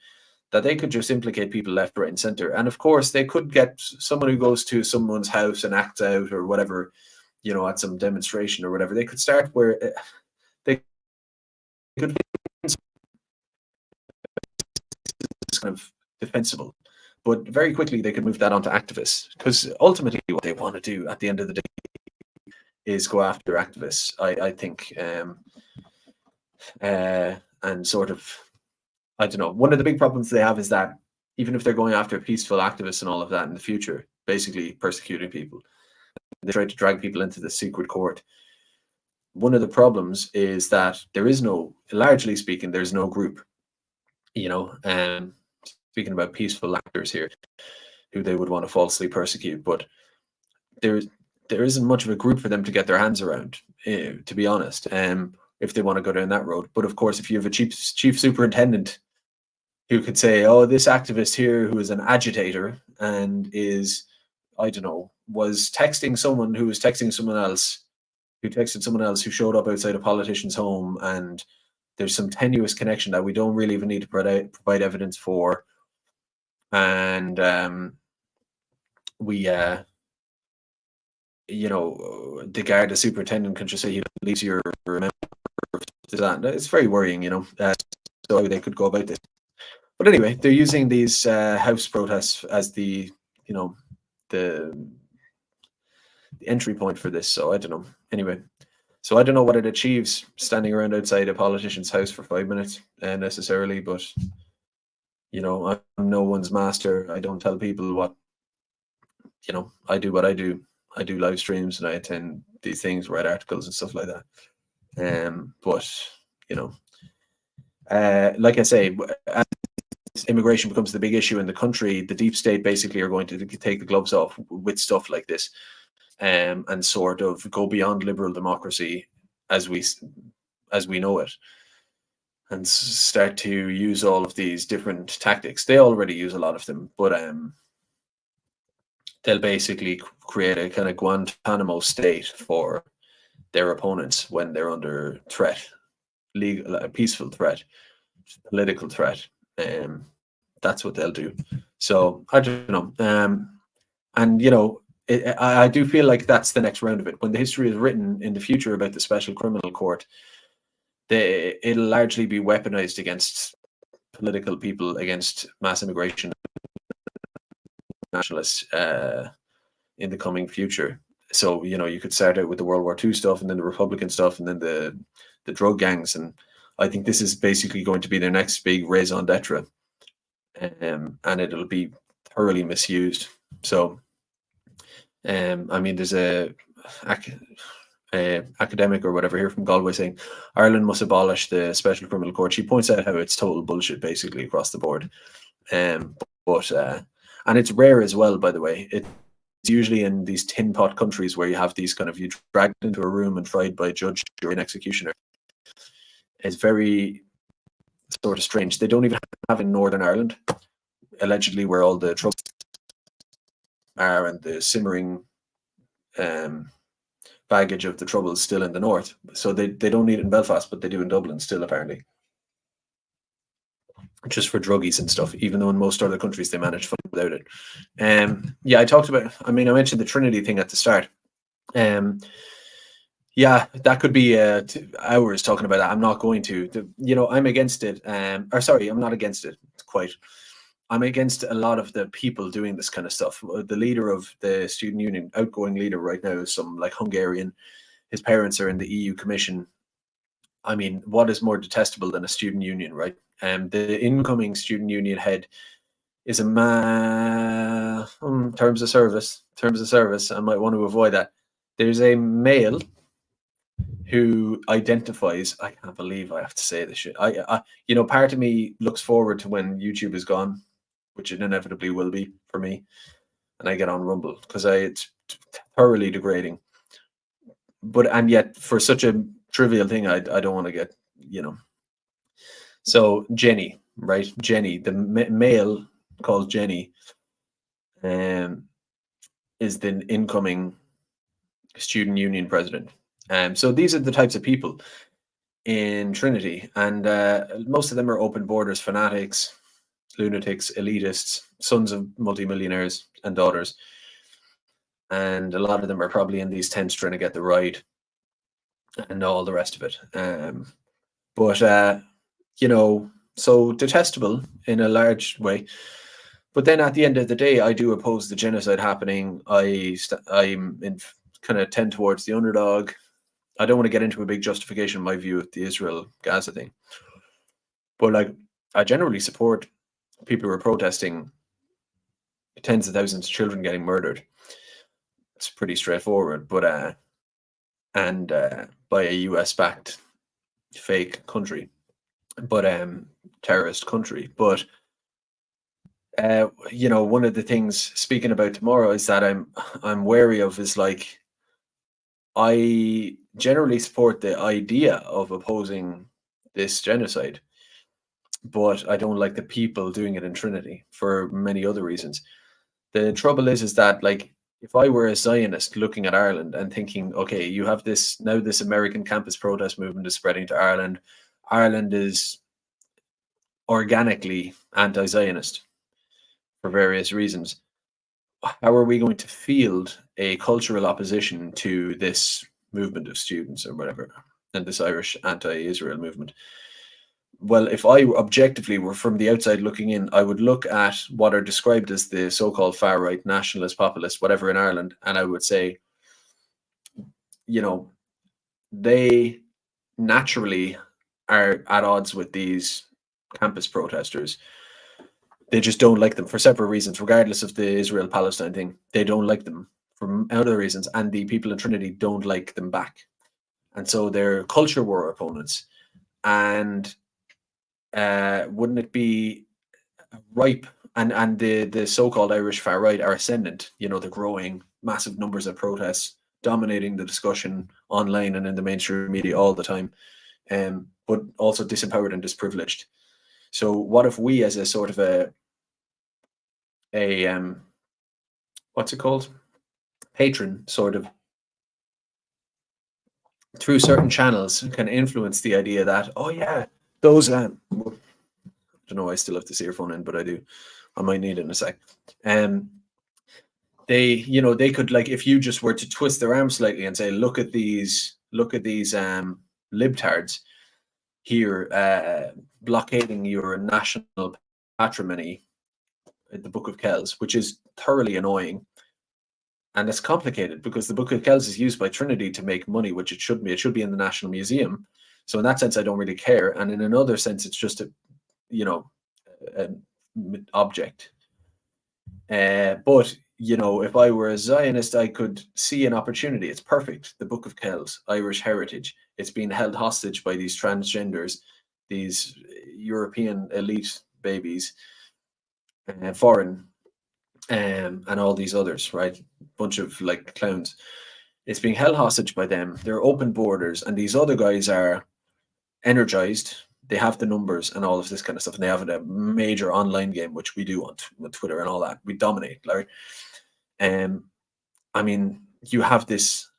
that they could just implicate people left, right, and center. And of course, they could get someone who goes to someone's house and acts out or whatever, you know, at some demonstration or whatever. They could start where they could be kind of defensible, but very quickly they could move that onto activists, because ultimately what they want to do at the end of the day is go after activists, I think, and sort of, I don't know, one of the big problems they have is that even if they're going after peaceful activists and all of that in the future, basically persecuting people, they try to drag people into the secret court. One of the problems is that there is no, largely speaking, there's no group, you know, speaking about peaceful actors here, who they would want to falsely persecute, but there isn't much of a group for them to get their hands around, to be honest, if they want to go down that road. But of course, if you have a chief superintendent who could say, "Oh, this activist here who is an agitator and is, I don't know, was texting someone who was texting someone else, who texted someone else who showed up outside a politician's home, and there's some tenuous connection that we don't really even need to provide evidence for, and we, the guard, the superintendent, can just say you leave your member to that." It's very worrying, so they could go about this. But anyway, they're using these house protests as you know, the the entry point for this. So I don't know. Anyway, so I don't know what it achieves standing around outside a politician's house for 5 minutes necessarily, but I'm no one's master. I don't tell people what, I do what I do. I do live streams and I attend these things, write articles and stuff like that. But you know, like I say, as immigration becomes the big issue in the country, the deep state basically are going to take the gloves off with stuff like this, and sort of go beyond liberal democracy as we know it, and start to use all of these different tactics. They already use a lot of them, but they'll basically create a kind of Guantanamo state for their opponents when they're under threat, legal, a peaceful threat, political threat. That's what they'll do. So I don't know. And I do feel like that's the next round of it. When the history is written in the future about the Special Criminal Court, it'll largely be weaponized against political people, against mass immigration, nationalists in the coming future. So you could start out with the World War II stuff, and then the Republican stuff, and then the drug gangs, and I think this is basically going to be their next big raison d'etre, and it'll be thoroughly misused. So, I mean, there's a academic or whatever here from Galway saying Ireland must abolish the Special Criminal Court. She points out how it's total bullshit basically across the board. But and it's rare as well, by the way. It's usually in these tin pot countries where you have these kind of, you dragged into a room and tried by a judge or an executioner. It's very sort of strange. They don't even have in Northern Ireland, allegedly, where all the troubles are and the simmering baggage of the troubles still in the north. So they don't need it in Belfast, but they do in Dublin still, apparently, just for druggies and stuff, even though in most other countries they manage fine without it. I mentioned the Trinity thing at the start. Yeah, that could be hours talking about that. I'm not going to. I'm against it. I'm not against it quite. I'm against a lot of the people doing this kind of stuff. The leader of the student union, outgoing leader right now, is some like Hungarian. His parents are in the EU Commission. I mean, what is more detestable than a student union, right? The incoming student union head is a man. Terms of service. I might want to avoid that. There's a male who identifies. I can't believe I have to say this shit. Part of me looks forward to when YouTube is gone, which it inevitably will be for me, and I get on Rumble, because it's thoroughly degrading. And yet, for such a trivial thing, I don't want to get, So Jenny, right? Jenny, the male called Jenny, is the incoming student union president. So these are the types of people in Trinity, and most of them are open borders fanatics, lunatics, elitists, sons of multimillionaires and daughters, and a lot of them are probably in these tents trying to get the ride and all the rest of it. So detestable in a large way. But then at the end of the day, I do oppose the genocide happening. I'm kind of tend towards the underdog. I don't want to get into a big justification of my view of the Israel-Gaza thing. But I generally support people who are protesting tens of thousands of children getting murdered. It's pretty straightforward, but by a US-backed fake country, but terrorist country. But one of the things, speaking about tomorrow, is that I'm wary of is I generally support the idea of opposing this genocide, but I don't like the people doing it in Trinity for many other reasons. The trouble is that, like, if I were a Zionist looking at Ireland and thinking, okay, you have this American campus protest movement is spreading to Ireland. Ireland is organically anti-Zionist for various reasons. How are we going to field a cultural opposition to this movement of students or whatever, and this Irish anti-Israel movement? Well, if I objectively were from the outside looking in, I would look at what are described as the so-called far right, nationalist, populist, whatever in Ireland, and I would say, you know, they naturally are at odds with these campus protesters. They just don't like them for several reasons, regardless of the Israel Palestine thing. They don't like them for other reasons, and the people in Trinity don't like them back. And so they're culture war opponents. And wouldn't it be ripe? And the so-called Irish far right are ascendant. You know, they're growing, massive numbers of protests, dominating the discussion online and in the mainstream media all the time, but also disempowered and disprivileged. So what if we, as a sort of a what's it called, patron, sort of, through certain channels, can influence the idea that, oh yeah, those I don't know, I still have this earphone in, but I might need it in a sec. They could, like, if you just were to twist their arm slightly and say, look at these libtards here, blockading your national patrimony, the Book of Kells, which is thoroughly annoying. And it's complicated because the Book of Kells is used by Trinity to make money, which it should be. It should be in the National Museum. So in that sense, I don't really care. And in another sense, it's just an object. But if I were a Zionist, I could see an opportunity. It's perfect. The Book of Kells, Irish heritage. It's being held hostage by these transgenders, these European elite babies, foreign, and all these others, right? Bunch of, like, clowns. It's being held hostage by them. They're open borders, and these other guys are energized. They have the numbers and all of this kind of stuff, and they have a major online game, which we do on Twitter and all that. We dominate, Larry. I mean, you have this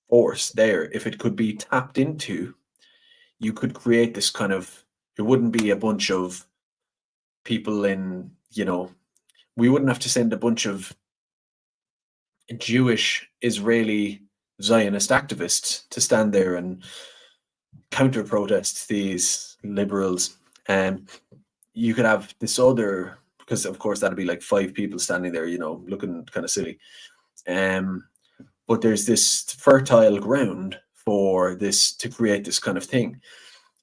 force there. If it could be tapped into, you could create this kind of. It wouldn't be a bunch of people in, we wouldn't have to send a bunch of Jewish Israeli Zionist activists to stand there and counter protest these liberals. You could have this other, because of course that'd be like 5 people standing there, looking kind of silly. But there's this fertile ground for this to create this kind of thing.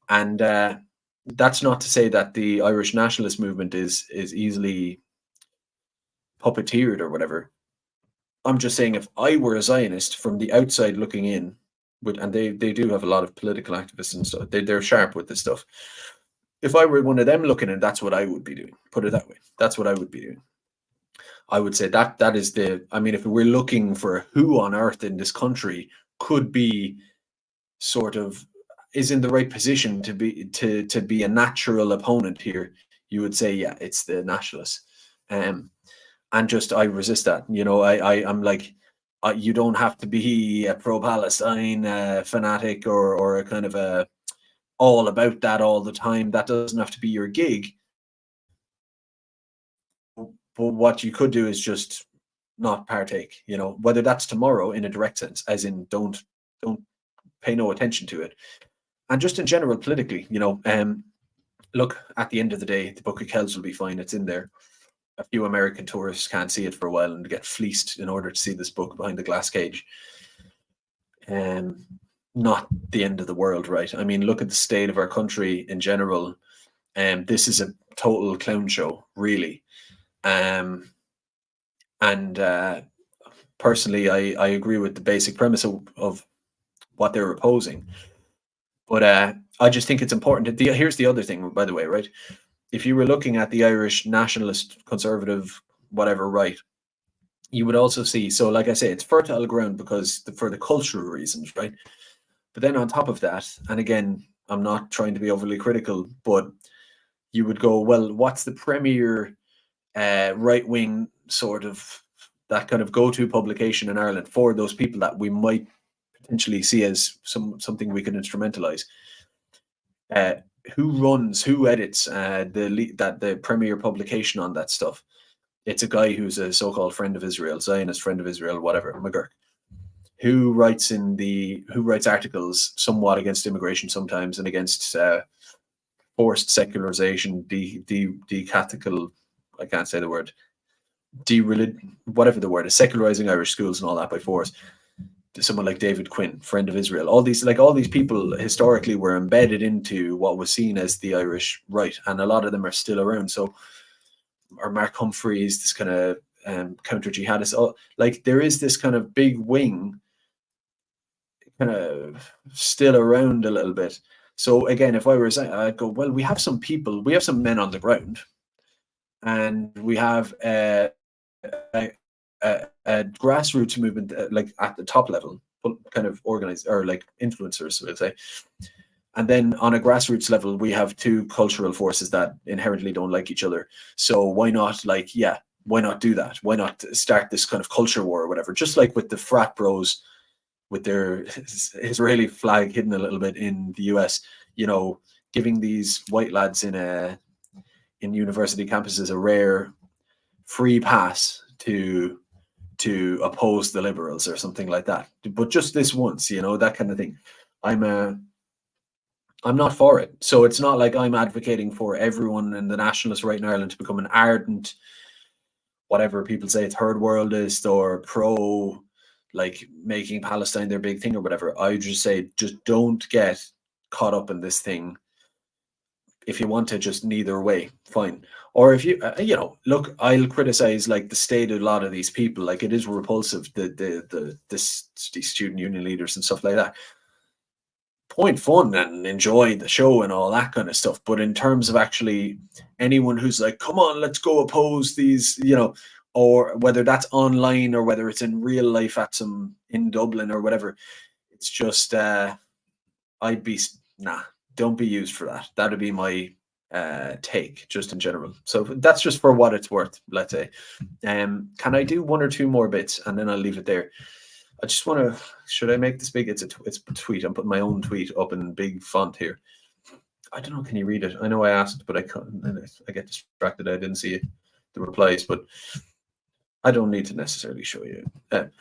And that's not to say that the Irish nationalist movement is easily puppeteered or whatever. I'm just saying, if I were a Zionist from the outside looking in, and they do have a lot of political activists and stuff, they're sharp with this stuff. If I were one of them looking in, that's what I would be doing. Put it that way. That's what I would be doing. I would say that is if we're looking for who on earth in this country could be sort of is in the right position to be a natural opponent here, you would say, yeah, it's the nationalists. And just, I resist that. I'm like, you don't have to be a pro-Palestine fanatic or a kind of a all about that all the time. That doesn't have to be your gig. But what you could do is just not partake, whether that's tomorrow in a direct sense, as in don't pay no attention to it. And just in general, politically, look, at the end of the day, the Book of Kells will be fine. It's in there. A few American tourists can't see it for a while and get fleeced in order to see this book behind the glass cage. Not the end of the world, right? I mean, look at the state of our country in general. This is a total clown show, really. And personally, I agree with the basic premise of what they're opposing. But I just think it's important. Here's the other thing, by the way, right? If you were looking at the Irish nationalist, conservative, whatever, right, you would also see, so like I say, it's fertile ground because for the cultural reasons, right? But then on top of that, and again, I'm not trying to be overly critical, but you would go, well, what's the premier right wing sort of that kind of go to publication in Ireland for those people that we might potentially see as something we can instrumentalize? Uh, who edits the premier publication on that stuff? It's a guy who's a so-called friend of Israel, Zionist friend of Israel, whatever, McGurk, who writes articles somewhat against immigration sometimes and against forced secularization, decathical, I can't say the word, whatever the word is, secularizing Irish schools and all that by force. Someone like David Quinn, friend of Israel, all these people historically were embedded into what was seen as the Irish right, and a lot of them are still around. So, or Mark Humphreys, this kind of counter jihadist, like there is this kind of big wing kind of still around a little bit. So again, if I were saying, I'd go, well, we have some men on the ground, and we have a grassroots movement, like at the top level, kind of organized, or like influencers, we'll say. And then on a grassroots level, we have two cultural forces that inherently don't like each other. So why not, why not do that? Why not start this kind of culture war or whatever? Just like with the frat bros with their Israeli flag hidden a little bit in the US, giving these white lads in university campuses a rare free pass to oppose the liberals or something like that. But just this once, that kind of thing. I'm not for it. So it's not like I'm advocating for everyone in the nationalist right in Ireland to become an ardent, whatever people say, third worldist or pro, like making Palestine their big thing or whatever. I just say, just don't get caught up in this thing. If you want to, just neither way, fine. Or if you, look, I'll criticize like the state of a lot of these people. Like it is repulsive, the student union leaders and stuff like that. Point fun and enjoy the show and all that kind of stuff. But in terms of actually anyone who's like, come on, let's go oppose these, or whether that's online or whether it's in real life in Dublin or whatever, it's just, don't be used for that. That'd be my take just in general. So that's just for what it's worth, let's say. Can I do one or two more bits and then I'll leave it there? I just want to, should I make this big? It's a tweet. I'm putting my own tweet up in big font here. I don't know, can you read it? I know I asked, but I couldn't. I get distracted. I didn't see the replies, but I don't need to necessarily show you. But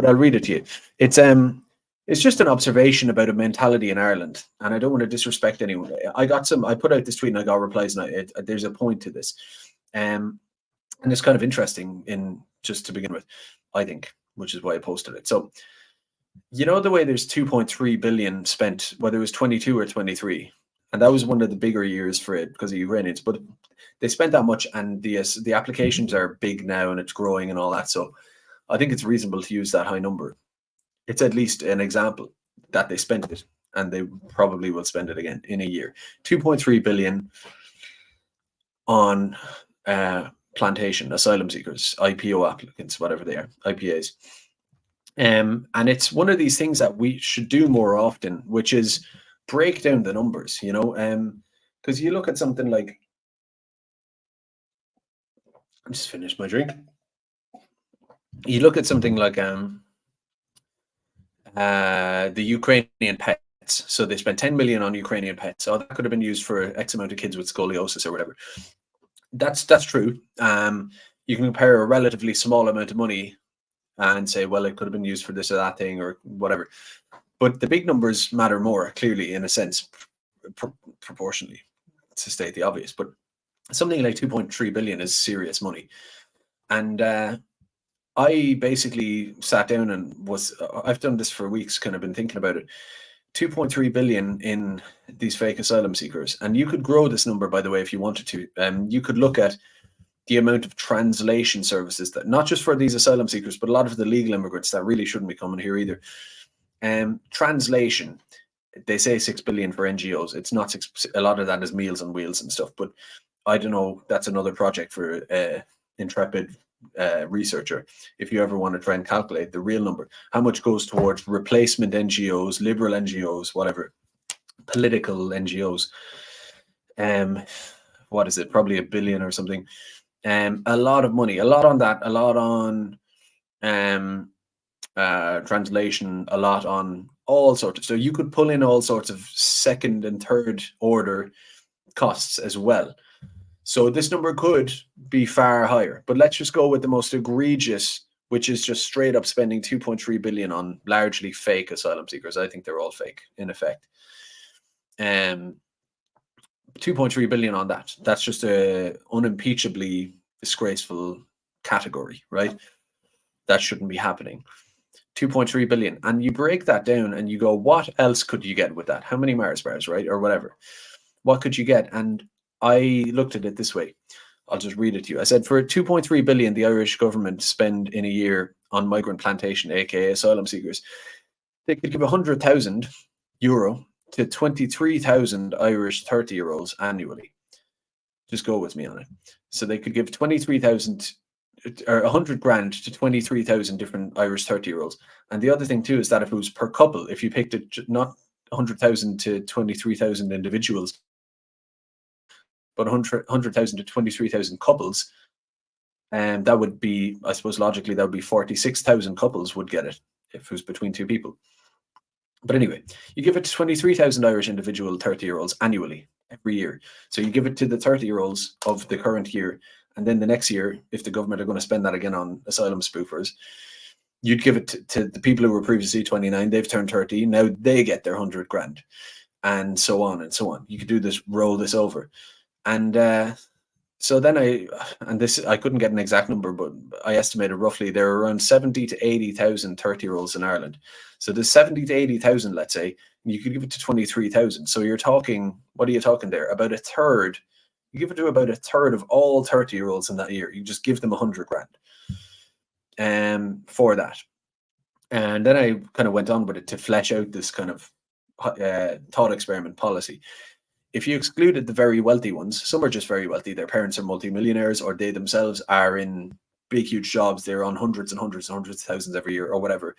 I'll read it to you. It's just an observation about a mentality in Ireland, and I don't want to disrespect anyone. I put out this tweet and I got replies, and there's a point to this. And it's kind of interesting just to begin with, I think, which is why I posted it. So, the way there's 2.3 billion spent, whether it was 22 or 23, and that was one of the bigger years for it because of Ukrainians, but they spent that much, and the applications are big now and it's growing and all that. So I think it's reasonable to use that high number. It's at least an example that they spent it, and they probably will spend it again in a year. 2.3 billion on plantation, asylum seekers, IPO applicants, whatever they are, IPAs. And it's one of these things that we should do more often, which is break down the numbers, because you look at something like, I just finished my drink. You look at something like the Ukrainian pets. So they spent 10 million on Ukrainian pets. So that could have been used for X amount of kids with scoliosis or whatever. That's true. You can compare a relatively small amount of money and say, well, it could have been used for this or that thing or whatever. But the big numbers matter more, clearly, in a sense, proportionally, to state the obvious. But something like 2.3 billion is serious money. And I basically sat down and I've done this for weeks, kind of been thinking about it. 2.3 billion in these fake asylum seekers. And you could grow this number, by the way, if you wanted to. You could look at the amount of translation services that, not just for these asylum seekers, but a lot of the legal immigrants that really shouldn't be coming here either. Translation, they say 6 billion for NGOs. It's not a lot of that is Meals on Wheels and stuff, but I don't know. That's another project for intrepid researcher. If you ever want to try and calculate the real number, how much goes towards replacement NGOs, liberal NGOs, whatever, political NGOs. what is it, probably $1 billion or something. A lot of money, a lot on that, a lot on translation, a lot on all sorts of, so you could pull in all sorts of second and third order costs as well. So this number could be far higher, but let's just go with the most egregious, which is just straight up spending 2.3 billion on largely fake asylum seekers. I think they're all fake in effect. 2.3 billion on that. That's just a unimpeachably disgraceful category, right? That shouldn't be happening. 2.3 billion. And you break that down and you go, what else could you get with that? How many Mars bars, right? Or whatever. What could you get? And I looked at it this way. I'll just read it to you. I said, for 2.3 billion, the Irish government spend in a year on migrant plantation, aka asylum seekers, they could give €100,000 to 23,000 Irish 30-year-olds annually. Just go with me on it. So they could give 23,000 or 100 grand to 23,000 different Irish 30-year-olds. And the other thing too is that if it was per couple, if you picked it, not 100,000 to 23,000 individuals, but 100,000 to 23,000 couples, and that would be, I suppose logically, that would be 46,000 couples would get it if it was between two people. But anyway, you give it to 23,000 Irish individual 30-year-olds annually, every year. So you give it to the 30-year-olds of the current year, and then the next year, if the government are going to spend that again on asylum spoofers, you'd give it to the people who were previously 29, they've turned 30, now they get their 100 grand, and so on and so on. You could do this, roll this over. And so then I couldn't get an exact number, but I estimated roughly there are around 70 to 80,000 30-year-olds in Ireland. So there's 70 to 80,000, let's say, and you could give it to 23,000. So you're talking, what are you talking there? About a third. You give it to about a third of all 30-year-olds in that year. You just give them 100 grand for that. And then I kind of went on with it to flesh out this kind of thought experiment policy. If you excluded the very wealthy ones, some are just very wealthy, their parents are multimillionaires, or they themselves are in big, huge jobs, they're on hundreds and hundreds and hundreds of thousands every year or whatever,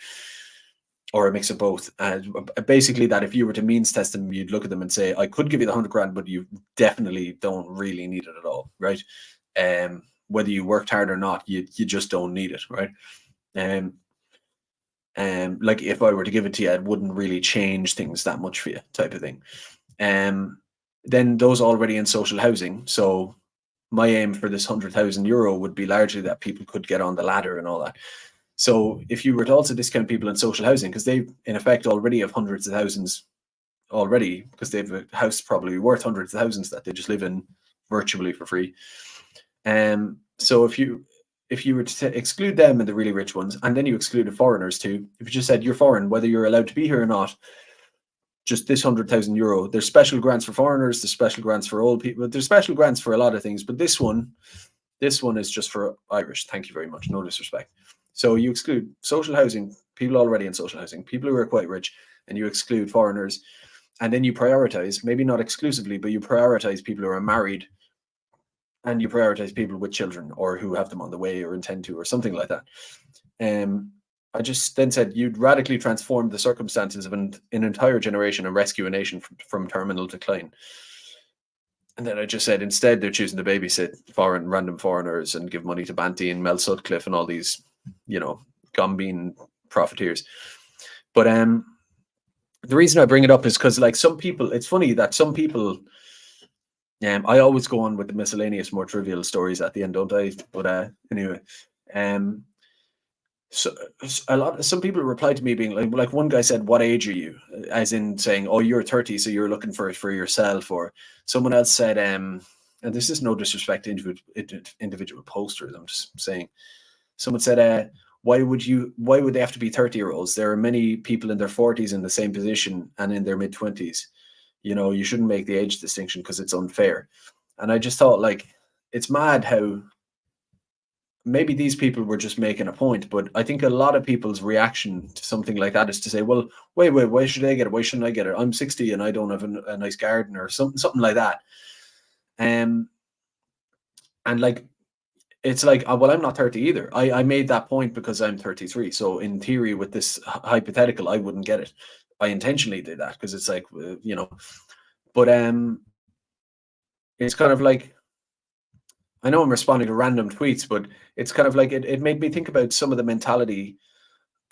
or a mix of both. And basically that if you were to means test them, you'd look at them and say, I could give you the 100 grand, but you definitely don't really need it at all, right? Whether you worked hard or not, you just don't need it, right? Like if I were to give it to you, it wouldn't really change things that much for you, type of thing. Then those already in social housing. So my aim for this €100,000 would be largely that people could get on the ladder and all that. So if you were to also discount people in social housing, because they in effect already have hundreds of thousands already, because they have a house probably worth hundreds of thousands that they just live in virtually for free. So if you were to exclude them and the really rich ones, and then you excluded foreigners too, if you just said you're foreign, whether you're allowed to be here or not, just this €100,000. There's special grants for foreigners, there's special grants for old people, there's special grants for a lot of things, but this one is just for Irish. Thank you very much. No disrespect. So you exclude social housing, people already in social housing, people who are quite rich, and you exclude foreigners, and then you prioritize, maybe not exclusively, but you prioritize people who are married, and you prioritize people with children or who have them on the way or intend to, or something like that. I just then said you'd radically transform the circumstances of an entire generation and rescue a nation from terminal decline. And then I just said instead they're choosing to babysit random foreigners and give money to Banty and Mel Sutcliffe and all these, Gombeen profiteers. But the reason I bring it up is because, like, some people, it's funny that some people, I always go on with the miscellaneous, more trivial stories at the end, don't I? But anyway, so some people replied to me being like one guy said, "What age are you?" As in saying, "Oh, you're 30, so you're looking for it for yourself." Or someone else said, and this is no disrespect to individual posters, I'm just saying. Someone said, why would they have to be 30-year-olds? There are many people in their 40s in the same position and in their mid-20s. You shouldn't make the age distinction because it's unfair. And I just thought, like, it's mad how maybe these people were just making a point, but I think a lot of people's reaction to something like that is to say, well, wait, why should I get it? Why shouldn't I get it? I'm 60 and I don't have a nice garden, or something like that. And like, it's like, well, I'm not 30 either. I made that point because I'm 33. So in theory, with this hypothetical, I wouldn't get it. I intentionally did that because it's like, but it's kind of like, I know I'm responding to random tweets, but it's kind of like it made me think about some of the mentality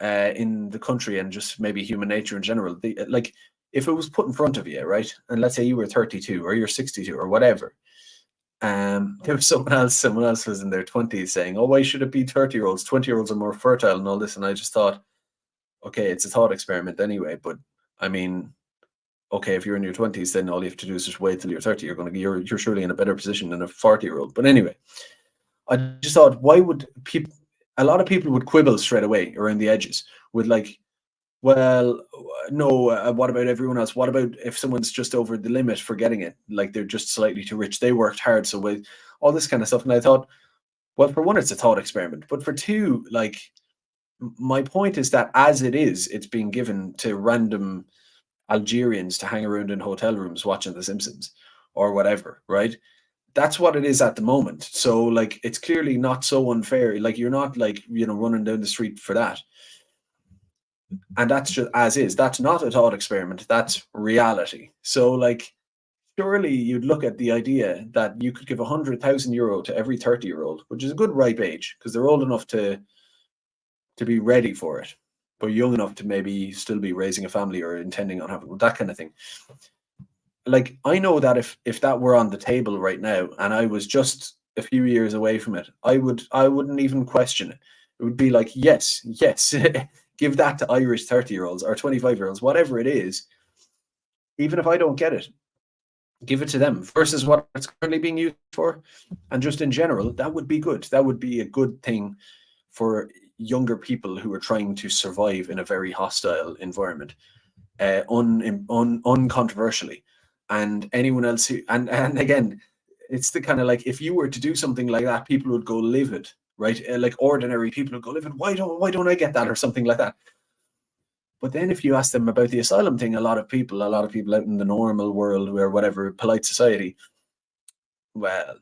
in the country and just maybe human nature in general. Like if it was put in front of you, right, and let's say you were 32 or you're 62 or whatever, there was someone else was in their 20s saying, "Oh, why should it be 30-year-olds? 20-year-olds are more fertile and all this." And I just thought, okay, it's a thought experiment anyway. But I mean, okay, if you're in your 20s, then all you have to do is just wait till you're 30. You're surely in a better position than a 40-year-old. But anyway, I just thought, why would people? A lot of people would quibble straight away around the edges with like, well, no. What about everyone else? What about if someone's just over the limit for getting it? Like they're just slightly too rich. They worked hard, so with all this kind of stuff. And I thought, well, for one, it's a thought experiment, but for two, like my point is that as it is, it's being given to random Algerians to hang around in hotel rooms watching The Simpsons or whatever, right? That's what it is at the moment. So like it's clearly not so unfair. Like you're not like, running down the street for that. And that's just as is. That's not a thought experiment. That's reality. So like surely you'd look at the idea that you could give €100,000 to every 30-year-old, which is a good ripe age, because they're old enough to be ready for it, but young enough to maybe still be raising a family or intending on having that kind of thing. Like I know that if that were on the table right now and I was just a few years away from it, I wouldn't even question it. It would be like, yes, yes, give that to Irish 30-year-olds or 25-year-olds, whatever it is, even if I don't get it, give it to them versus what it's currently being used for. And just in general, that would be good. That would be a good thing for younger people who are trying to survive in a very hostile environment, uncontroversially. And anyone else who, and again, it's the kind of like if you were to do something like that, people would go livid, right? Like ordinary people would go livid. Why don't I get that or something like that? But then if you ask them about the asylum thing, a lot of people out in the normal world or whatever polite society, well,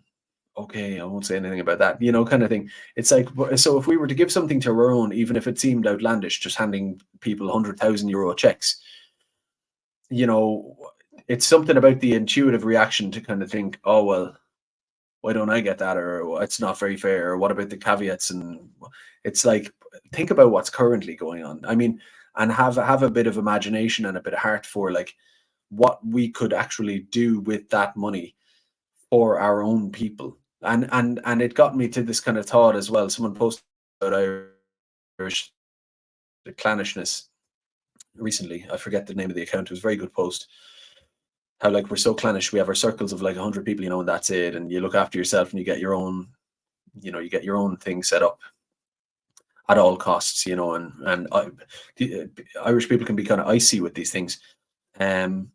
okay, I won't say anything about that, kind of thing. It's like, so if we were to give something to our own, even if it seemed outlandish, just handing people €100,000 checks, you know, it's something about the intuitive reaction to kind of think, oh, well, why don't I get that? Or "Well, it's not very fair. Or what about the caveats?" And it's like, think about what's currently going on. I mean, and have a bit of imagination and a bit of heart for like what we could actually do with that money for our own people. And it got me to this kind of thought as well. Someone posted about Irish the clannishness recently. I forget the name of the account. It was a very good post. How like we're so clannish, we have our circles of like 100 people, and that's it. And you look after yourself, and you get your own, thing set up at all costs, and the Irish people can be kind of icy with these things. Um,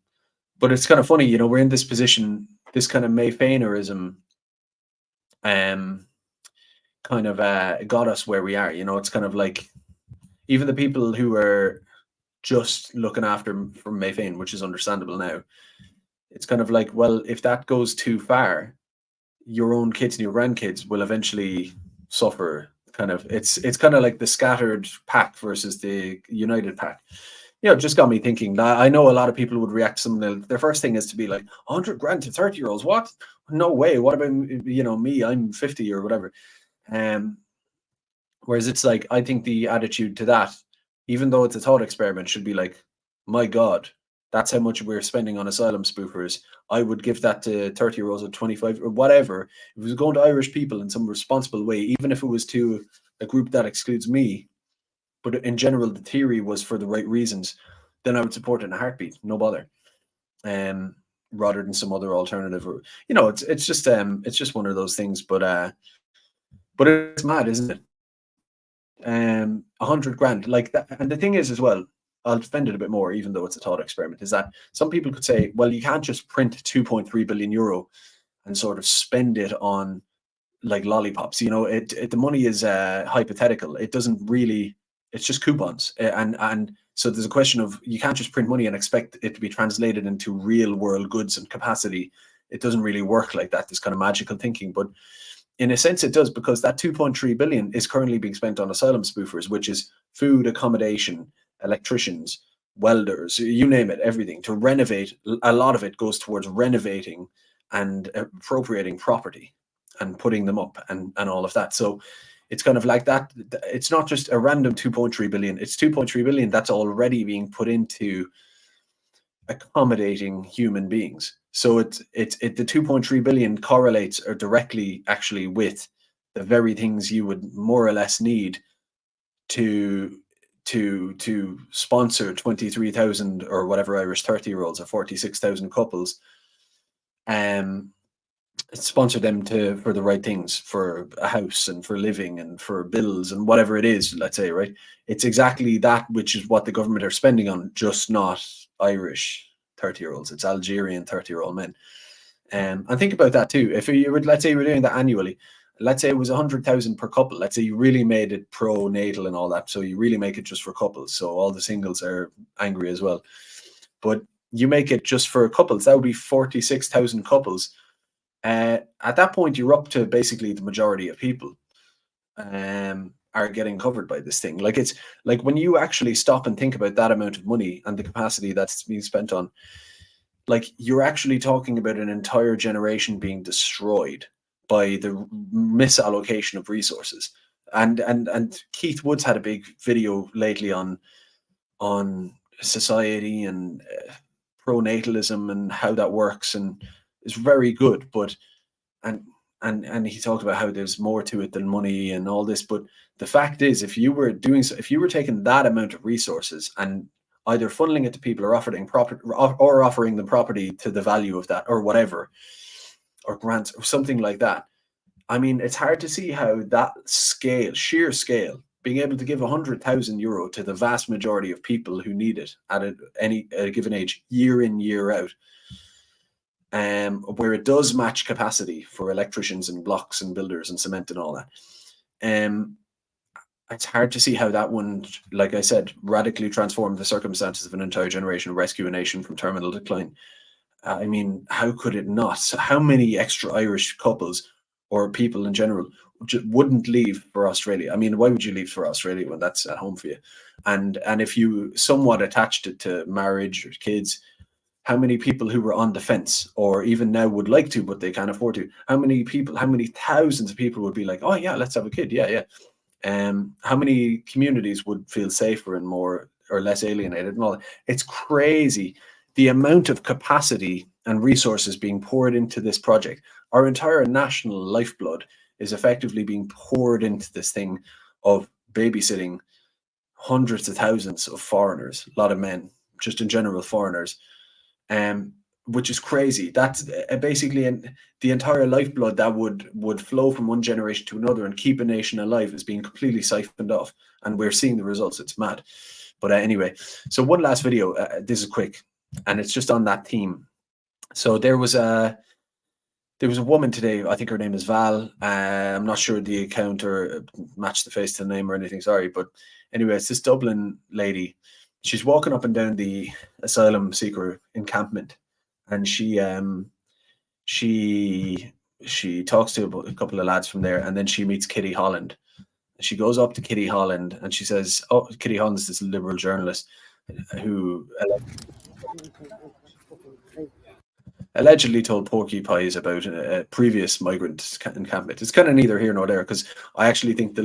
but it's kind of funny, we're in this position, this kind of Mayfainerism, um, kind of got us where we are. It's kind of like even the people who are just looking after from Mayfain, which is understandable now. It's kind of like, well, if that goes too far, your own kids and your grandkids will eventually suffer. Kind of, it's kind of like the scattered pack versus the united pack. It just got me thinking. I know a lot of people would react to something. Their first thing is to be like, 100 grand to 30-year-olds. What? No way. What about me? I'm 50 or whatever. Um, Whereas it's like, I think the attitude to that, even though it's a thought experiment, should be like, my God, that's how much we're spending on asylum spoofers. I would give that to 30-year-olds or 25 or whatever. If it was going to Irish people in some responsible way, even if it was to a group that excludes me, but in general, the theory was for the right reasons, then I would support it in a heartbeat, no bother. Um, Rather than some other alternative, or it's just one of those things. But it's mad, isn't it? 100 grand like that. And the thing is as well, I'll defend it a bit more, even though it's a thought experiment, is that some people could say, well, you can't just print 2.3 billion euro and sort of spend it on like lollipops. The money is hypothetical. It doesn't really, it's just coupons. And so there's a question of, you can't just print money and expect it to be translated into real world goods and capacity. It doesn't really work like that, this kind of magical thinking. But in a sense it does, because that 2.3 billion is currently being spent on asylum spoofers, which is food, accommodation, electricians, welders, you name it, everything to renovate. A lot of it goes towards renovating and appropriating property. and putting them up and all of that. So it's kind of like that. It's not just a random 2.3 billion. It's 2.3 billion that's already being put into accommodating human beings. So the 2.3 billion correlates or directly actually with the very things you would more or less need to sponsor 23,000 or whatever Irish 30-year-olds or 46,000 couples, sponsor them for the right things, for a house and for living and for bills and whatever it is, let's say, right? It's exactly that which is what the government are spending on, just not Irish 30-year-olds. It's Algerian 30-year-old men. And think about that too. If you would, let's say you were doing that annually, let's say it was 100,000 per couple. Let's say you really made it pro-natal and all that. So you really make it just for couples. So all the singles are angry as well. But you make it just for couples. That would be 46,000 couples. At that point, you're up to basically the majority of people are getting covered by this thing. Like, it's like when you actually stop and think about that amount of money and the capacity that's being spent on, like, you're actually talking about an entire generation being destroyed by the misallocation of resources. And Keith Woods had a big video lately on society and pronatalism and how that works, and it's very good. But and he talked about how there's more to it than money and all this. But the fact is, if you were taking that amount of resources and either funneling it to people or offering them property to the value of that or whatever, or grants or something like that, I mean, it's hard to see how that sheer scale, being able to give 100,000 euro to the vast majority of people who need it at a given age, year in, year out, where it does match capacity for electricians and blocks and builders and cement and all that. It's hard to see how that wouldn't, like I said, radically transform the circumstances of an entire generation, rescue a nation from terminal decline. I mean, how could it not? So how many extra Irish couples or people in general wouldn't leave for Australia? I mean, why would you leave for Australia when that's at home for you? And if you somewhat attached it to marriage or kids, how many people who were on the fence or even now would like to, but they can't afford to? How many thousands of people would be like, oh yeah, let's have a kid. Yeah. How many communities would feel safer and more or less alienated and all that? It's crazy the amount of capacity and resources being poured into this project. Our entire national lifeblood is effectively being poured into this thing of babysitting hundreds of thousands of foreigners, a lot of men, just in general foreigners, which is crazy. That's basically the entire lifeblood that would flow from one generation to another and keep a nation alive is being completely siphoned off, and we're seeing the results. It's mad. But anyway, so one last video. This is quick, and it's just on that theme. So there was a woman today. I think her name is Val. I'm not sure the account or match the face to the name or anything. Sorry, but anyway, it's this Dublin lady. She's walking up and down the asylum seeker encampment, and she talks to a couple of lads from there, and then she meets Kitty Holland. She goes up to Kitty Holland and she says, "Oh, Kitty Holland's this liberal journalist who allegedly told Porky Pies about a previous migrant encampment." It's kind of neither here nor there, because I actually think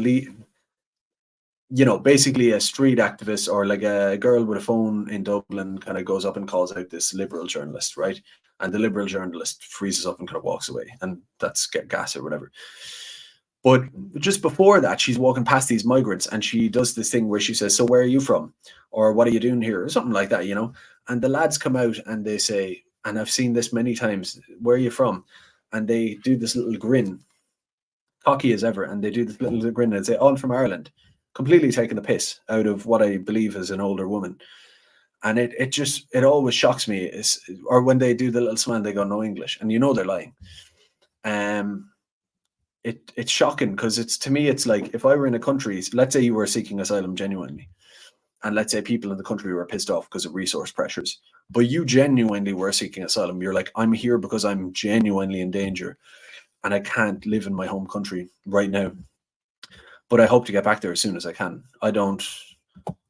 basically a street activist or like a girl with a phone in Dublin kind of goes up and calls out this liberal journalist, right? And the liberal journalist freezes up and kind of walks away, and that's gas or whatever. But just before that, she's walking past these migrants and she does this thing where she says, "So where are you from?" Or "What are you doing here?" Or something like that, And the lads come out and they say, and I've seen this many times, "Where are you from?" And they do this little grin, cocky as ever, and they do this little grin and say, "Oh, I'm from Ireland," completely taking the piss out of what I believe is an older woman. And it always shocks me, or when they do the little smile, they go, "No English," and they're lying. It's shocking, because to me, it's like, if I were in a country, let's say you were seeking asylum genuinely, and let's say people in the country were pissed off because of resource pressures, but you genuinely were seeking asylum. You're like, "I'm here because I'm genuinely in danger and I can't live in my home country right now, but I hope to get back there as soon as I can. I don't,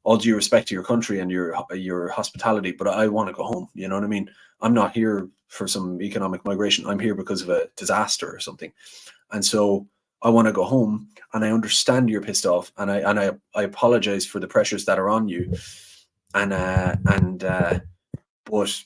all due respect to your country and your hospitality, but I want to go home." You know what I mean? I'm not here for some economic migration. I'm here because of a disaster or something. and so I want to go home, and I understand you're pissed off, and I apologize for the pressures that are on you, and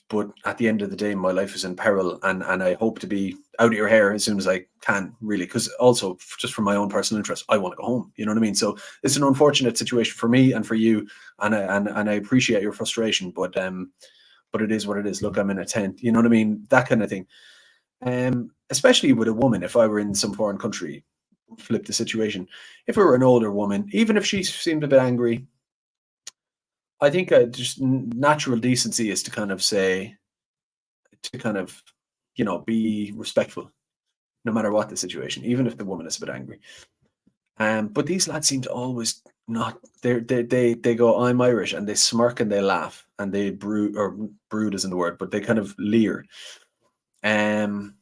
but at the end of the day, my life is in peril, and I hope to be out of your hair as soon as I can, really, because also just for my own personal interest, I want to go home. You know what I mean? So it's an unfortunate situation for me and for you, and I appreciate your frustration, but it is what it is. Look, I'm in a tent. You know what I mean? That kind of thing. Especially with a woman, if I were in some foreign country, flip the situation. If it were an older woman, even if she seemed a bit angry, I think just natural decency is to kind of say, to kind of, be respectful, no matter what the situation, even if the woman is a bit angry. But these lads seem to always not. They go, I'm Irish, and they smirk and they laugh and they brood isn't the word, but they kind of leer. Um,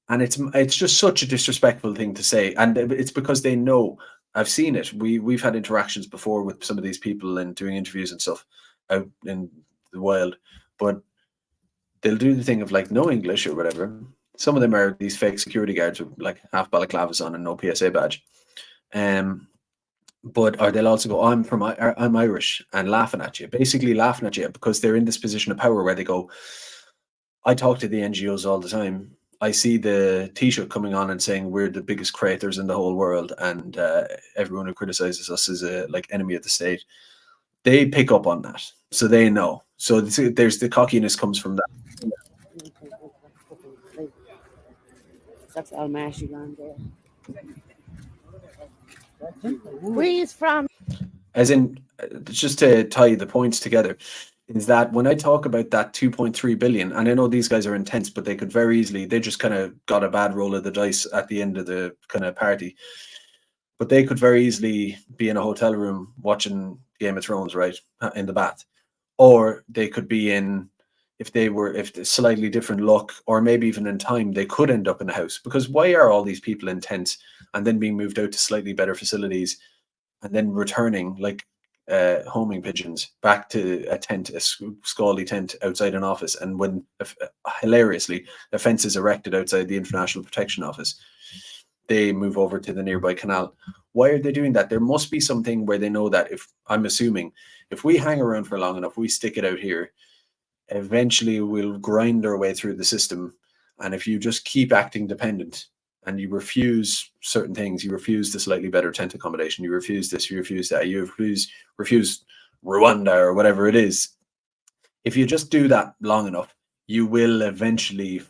and it's just such a disrespectful thing to say, and it's because they know. I've seen it. We've had interactions before with some of these people and doing interviews and stuff out in the wild, but they'll do the thing of like no English or whatever. Some of them are these fake security guards with like half balaclavas on and no PSA badge. Or they'll also go, I'm Irish, and laughing at you, basically laughing at you, because they're in this position of power where they go, I talk to the NGOs all the time. I see the Taoiseach coming on and saying we're the biggest creators in the whole world, and everyone who criticizes us is a like enemy of the state. They pick up on that, so they know. So there's the cockiness comes from that. That's Almashi gone there. Where he's from? As in, just to tie the points together, is that when I talk about that 2.3 billion, and I know these guys are intense, but they could very easily, they just kind of got a bad roll of the dice at the end of the kind of party. But they could very easily be in a hotel room watching Game of Thrones, right, in the bath. Or they could be in, if the slightly different look, or maybe even in time, they could end up in a house. Because why are all these people in tents and then being moved out to slightly better facilities and then returning like homing pigeons back to a tent, a scally tent outside an office? And when hilariously a fence is erected outside the International Protection Office, they move over to the nearby canal. Why are they doing that? There must be something where they know that, if I'm assuming, if we hang around for long enough, we stick it out here, eventually we'll grind our way through the system. And if you just keep acting dependent and you refuse certain things, you refuse the slightly better tent accommodation, you refuse this, you refuse that, you refuse Rwanda or whatever it is. If you just do that long enough, you will eventually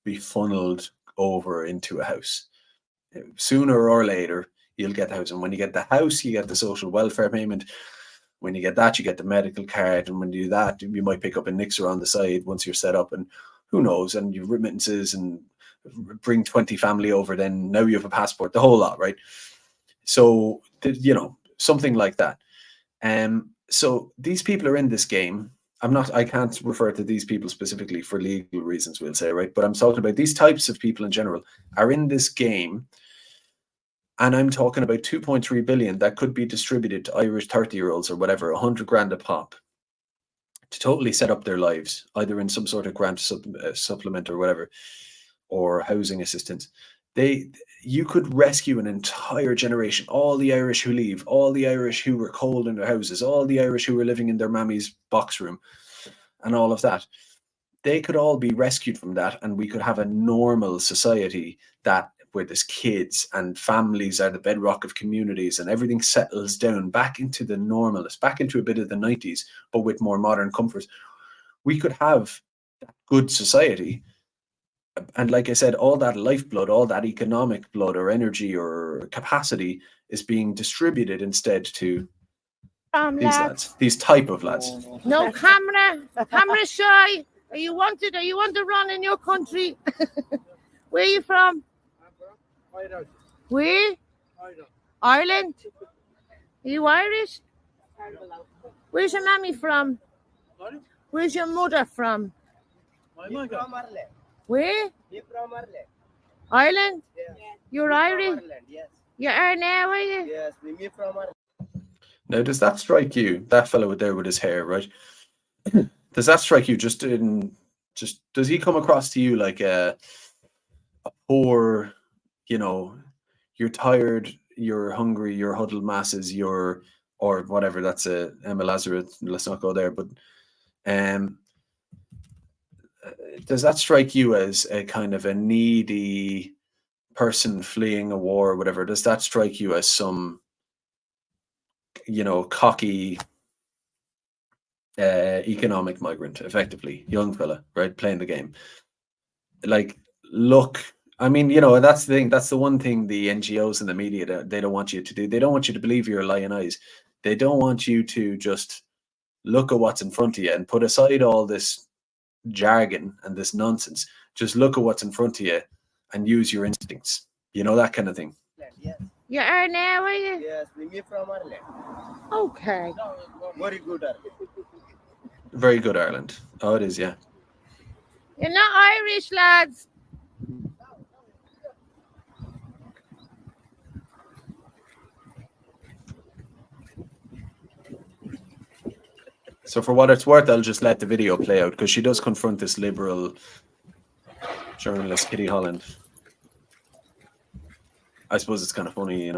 be funneled over into a house. Sooner or later, you'll get the house. And when you get the house, you get the social welfare payment. When you get that, you get the medical card. And when you do that, you might pick up a Nixer on the side once you're set up. And who knows? And you've remittances and bring 20 family over. Then now you have a passport, the whole lot, right? So, something like that. So these people are in this game. I can't refer to these people specifically for legal reasons, we'll say, right? But I'm talking about these types of people in general are in this game. And I'm talking about 2.3 billion that could be distributed to Irish 30-year-olds or whatever, 100 grand a pop, to totally set up their lives, either in some sort of grant supplement or whatever, or housing assistance. You could rescue an entire generation, all the Irish who leave, all the Irish who were cold in their houses, all the Irish who were living in their mammy's box room, and all of that. They could all be rescued from that, and we could have a normal society where there's kids and families are the bedrock of communities, and everything settles down back into the normalist, back into a bit of the 90s, but with more modern comforts. We could have that good society. And like I said, all that lifeblood, all that economic blood or energy or capacity is being distributed instead to these lads, these type of lads. No camera shy. Are you wanted? Are you on the run in your country? Where are you from? I'm from Ireland. Where? Ireland. Are you Irish? Where's your mammy from? Sorry? Where's your mother from? My mother. From Ireland. Where? Me from Ireland. Ireland? Yeah. You're Me from Irish? Ireland, yes. You are now, are you? Yes, me from Ireland. Now, does that strike you, that fellow there with his hair, right? Does that strike you does he come across to you like a poor, you know, you're tired, you're hungry, you're huddled masses, you're or whatever. That's a Emma Lazarus. Let's not go there. But um, does that strike you as a kind of a needy person fleeing a war or whatever? Does that strike you as some, cocky economic migrant, effectively, young fella, right, playing the game? Like, look, I mean, that's the thing. That's the one thing the NGOs and the media, they don't want you to do. They don't want you to believe your lying eyes. They don't want you to just look at what's in front of you and put aside all this jargon and this nonsense. Just look at what's in front of you and use your instincts. That kind of thing. Yes. You are now, are you? Yes, me from Ireland. Okay. Very good Ireland. Very good, Ireland. Oh, it is, yeah. You're not Irish, lads. So for what it's worth, I'll just let the video play out because she does confront this liberal journalist, Kitty Holland. I suppose it's kind of funny,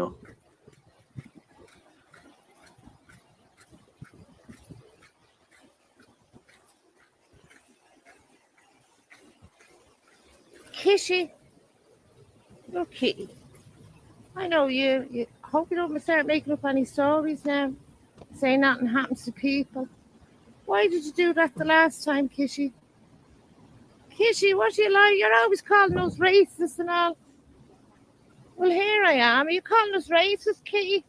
Kishy. Look, Kitty. I know you. You hope you don't start making up any stories now. Say nothing happens to people. Why did you do that the last time, Kishy? Kishy, what do you like? You're always calling us racist and all. Well, here I am. Are you calling us racist, Kitty?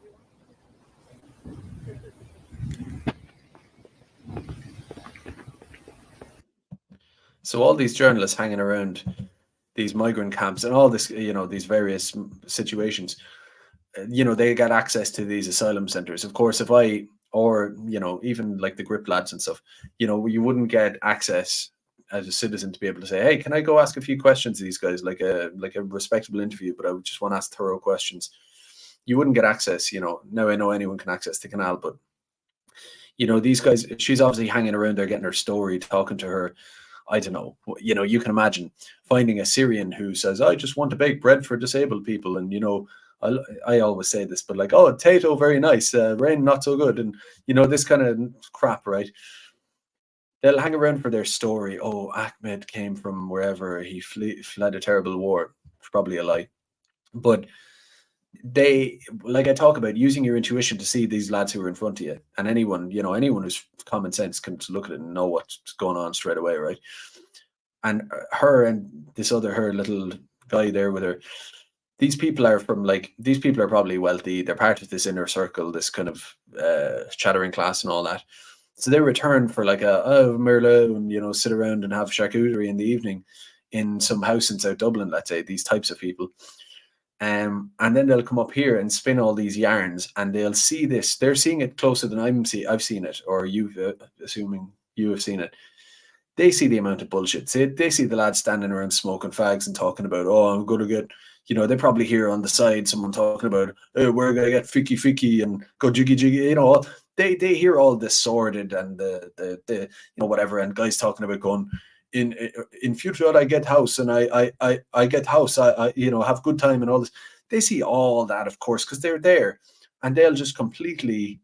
So all these journalists hanging around these migrant camps and all this, these various situations, they get access to these asylum centers. Of course, if I, or, even like the grip lads and stuff, you wouldn't get access as a citizen to be able to say, hey, can I go ask a few questions to these guys, like a respectable interview, but I would just want to ask thorough questions. You wouldn't get access, now I know anyone can access the canal, but these guys, she's obviously hanging around there getting her story, talking to her. I don't know, you can imagine finding a Syrian who says, I just want to bake bread for disabled people. And, I always say this, but like, oh, Tato, very nice. Rain, not so good. And, this kind of crap, right? They'll hang around for their story. Oh, Ahmed came from wherever. He fled a terrible war. It's probably a lie. But they, like I talk about, using your intuition to see these lads who are in front of you, and anyone who's common sense can look at it and know what's going on straight away, right? And her and this other, her little guy there with her, these people are probably wealthy. They're part of this inner circle, this kind of chattering class and all that. So they return for like a Merlot and, sit around and have charcuterie in the evening in some house in South Dublin, let's say, these types of people. And then they'll come up here and spin all these yarns, and they'll see this. They're seeing it closer than I've seen it, or you've, assuming you have seen it. They see the amount of bullshit. They see the lads standing around smoking fags and talking about, oh, I'm going to get, they probably hear on the side someone talking about, hey, we're going to get ficky and go jiggy jiggy, They hear all this sordid and the whatever, and guys talking about going, in future I get house and I get house, I have good time and all this. They see all that, of course, because they're there, and they'll just completely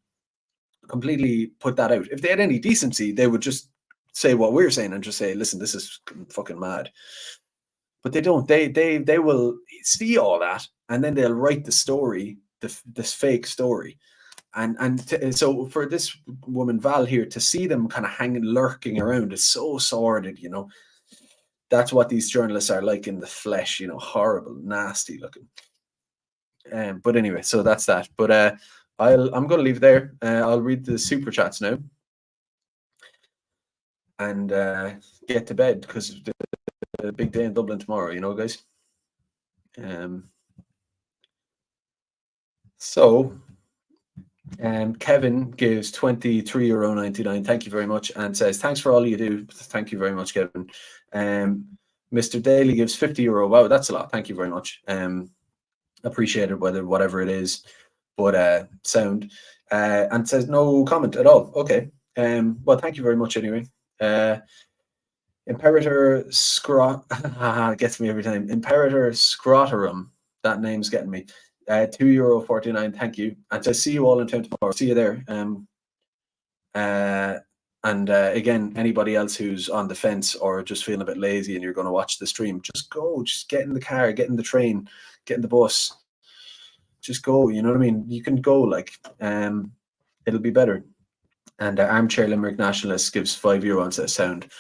put that out. If they had any decency, they would just say what we're saying and just say, listen, this is fucking mad. But they don't. They will see all that, and then they'll write the story, this fake story. So for this woman, Val, here, to see them kind of lurking around is so sordid, That's what these journalists are like in the flesh, horrible, nasty looking. But anyway, so that's that. But I'm going to leave it there. I'll read the super chats now and get to bed because a big day in Dublin tomorrow, guys. So Kevin gives €23.99. Thank you very much, and says thanks for all you do. Thank you very much, Kevin. Mr. Daly gives €50. Wow, that's a lot. Thank you very much. Appreciate it, whatever it is, but sound. And says no comment at all. Okay. Well, thank you very much anyway. Imperator Scrot gets me every time. Imperator Scrotarum. that name's getting me. €2.49. Thank you. And to see you all in town tomorrow. See you there. And again, anybody else who's on the fence or just feeling a bit lazy and you're going to watch the stream, just go. Just get in the car, get in the train, get in the bus. Just go. You know what I mean? You can go. Like, it'll be better. And Armchair Limerick Nationalist gives €5 onto the sound.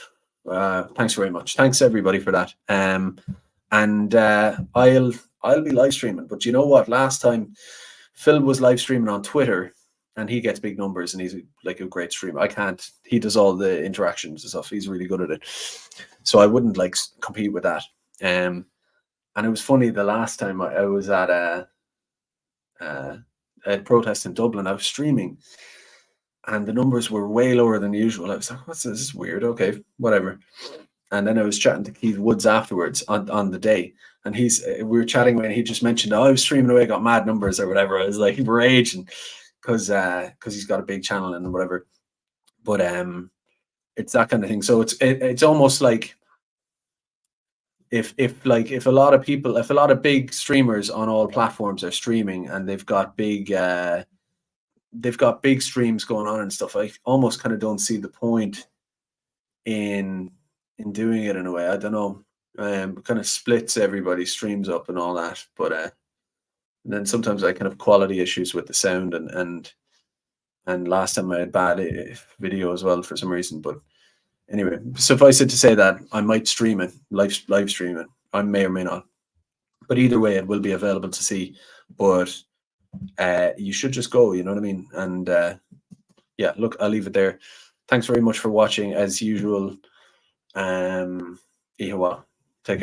Thanks very much. Thanks everybody for that. And I'll be live streaming. But you know what? Last time Phil was live streaming on Twitter, and he gets big numbers, and he's like a great streamer. I can't. He does all the interactions and stuff. He's really good at it. So I wouldn't like compete with that. And it was funny. The last time I was at a protest in Dublin, I was streaming, and the numbers were way lower than usual. I was like, "What's this? This is weird." Okay, whatever. And then I was chatting to Keith Woods afterwards on the day, and we were chatting when he just mentioned, "Oh, I was streaming away, got mad numbers or whatever." I was like raging because he's got a big channel and whatever. But it's that kind of thing. So it's almost like if a lot of big streamers on all platforms are streaming and they've got big streams going on and stuff, I almost kind of don't see the point in doing it in a way. I don't know. It kind of splits everybody's streams up and all that. But and then sometimes I kind of quality issues with the sound and last time I had bad video as well for some reason. But anyway, suffice it to say that I might stream it, live stream it. I may or may not. But either way, it will be available to see. But you should just go, you know what I mean? And yeah, look, I'll leave it there. Thanks very much for watching as usual. Ihawa.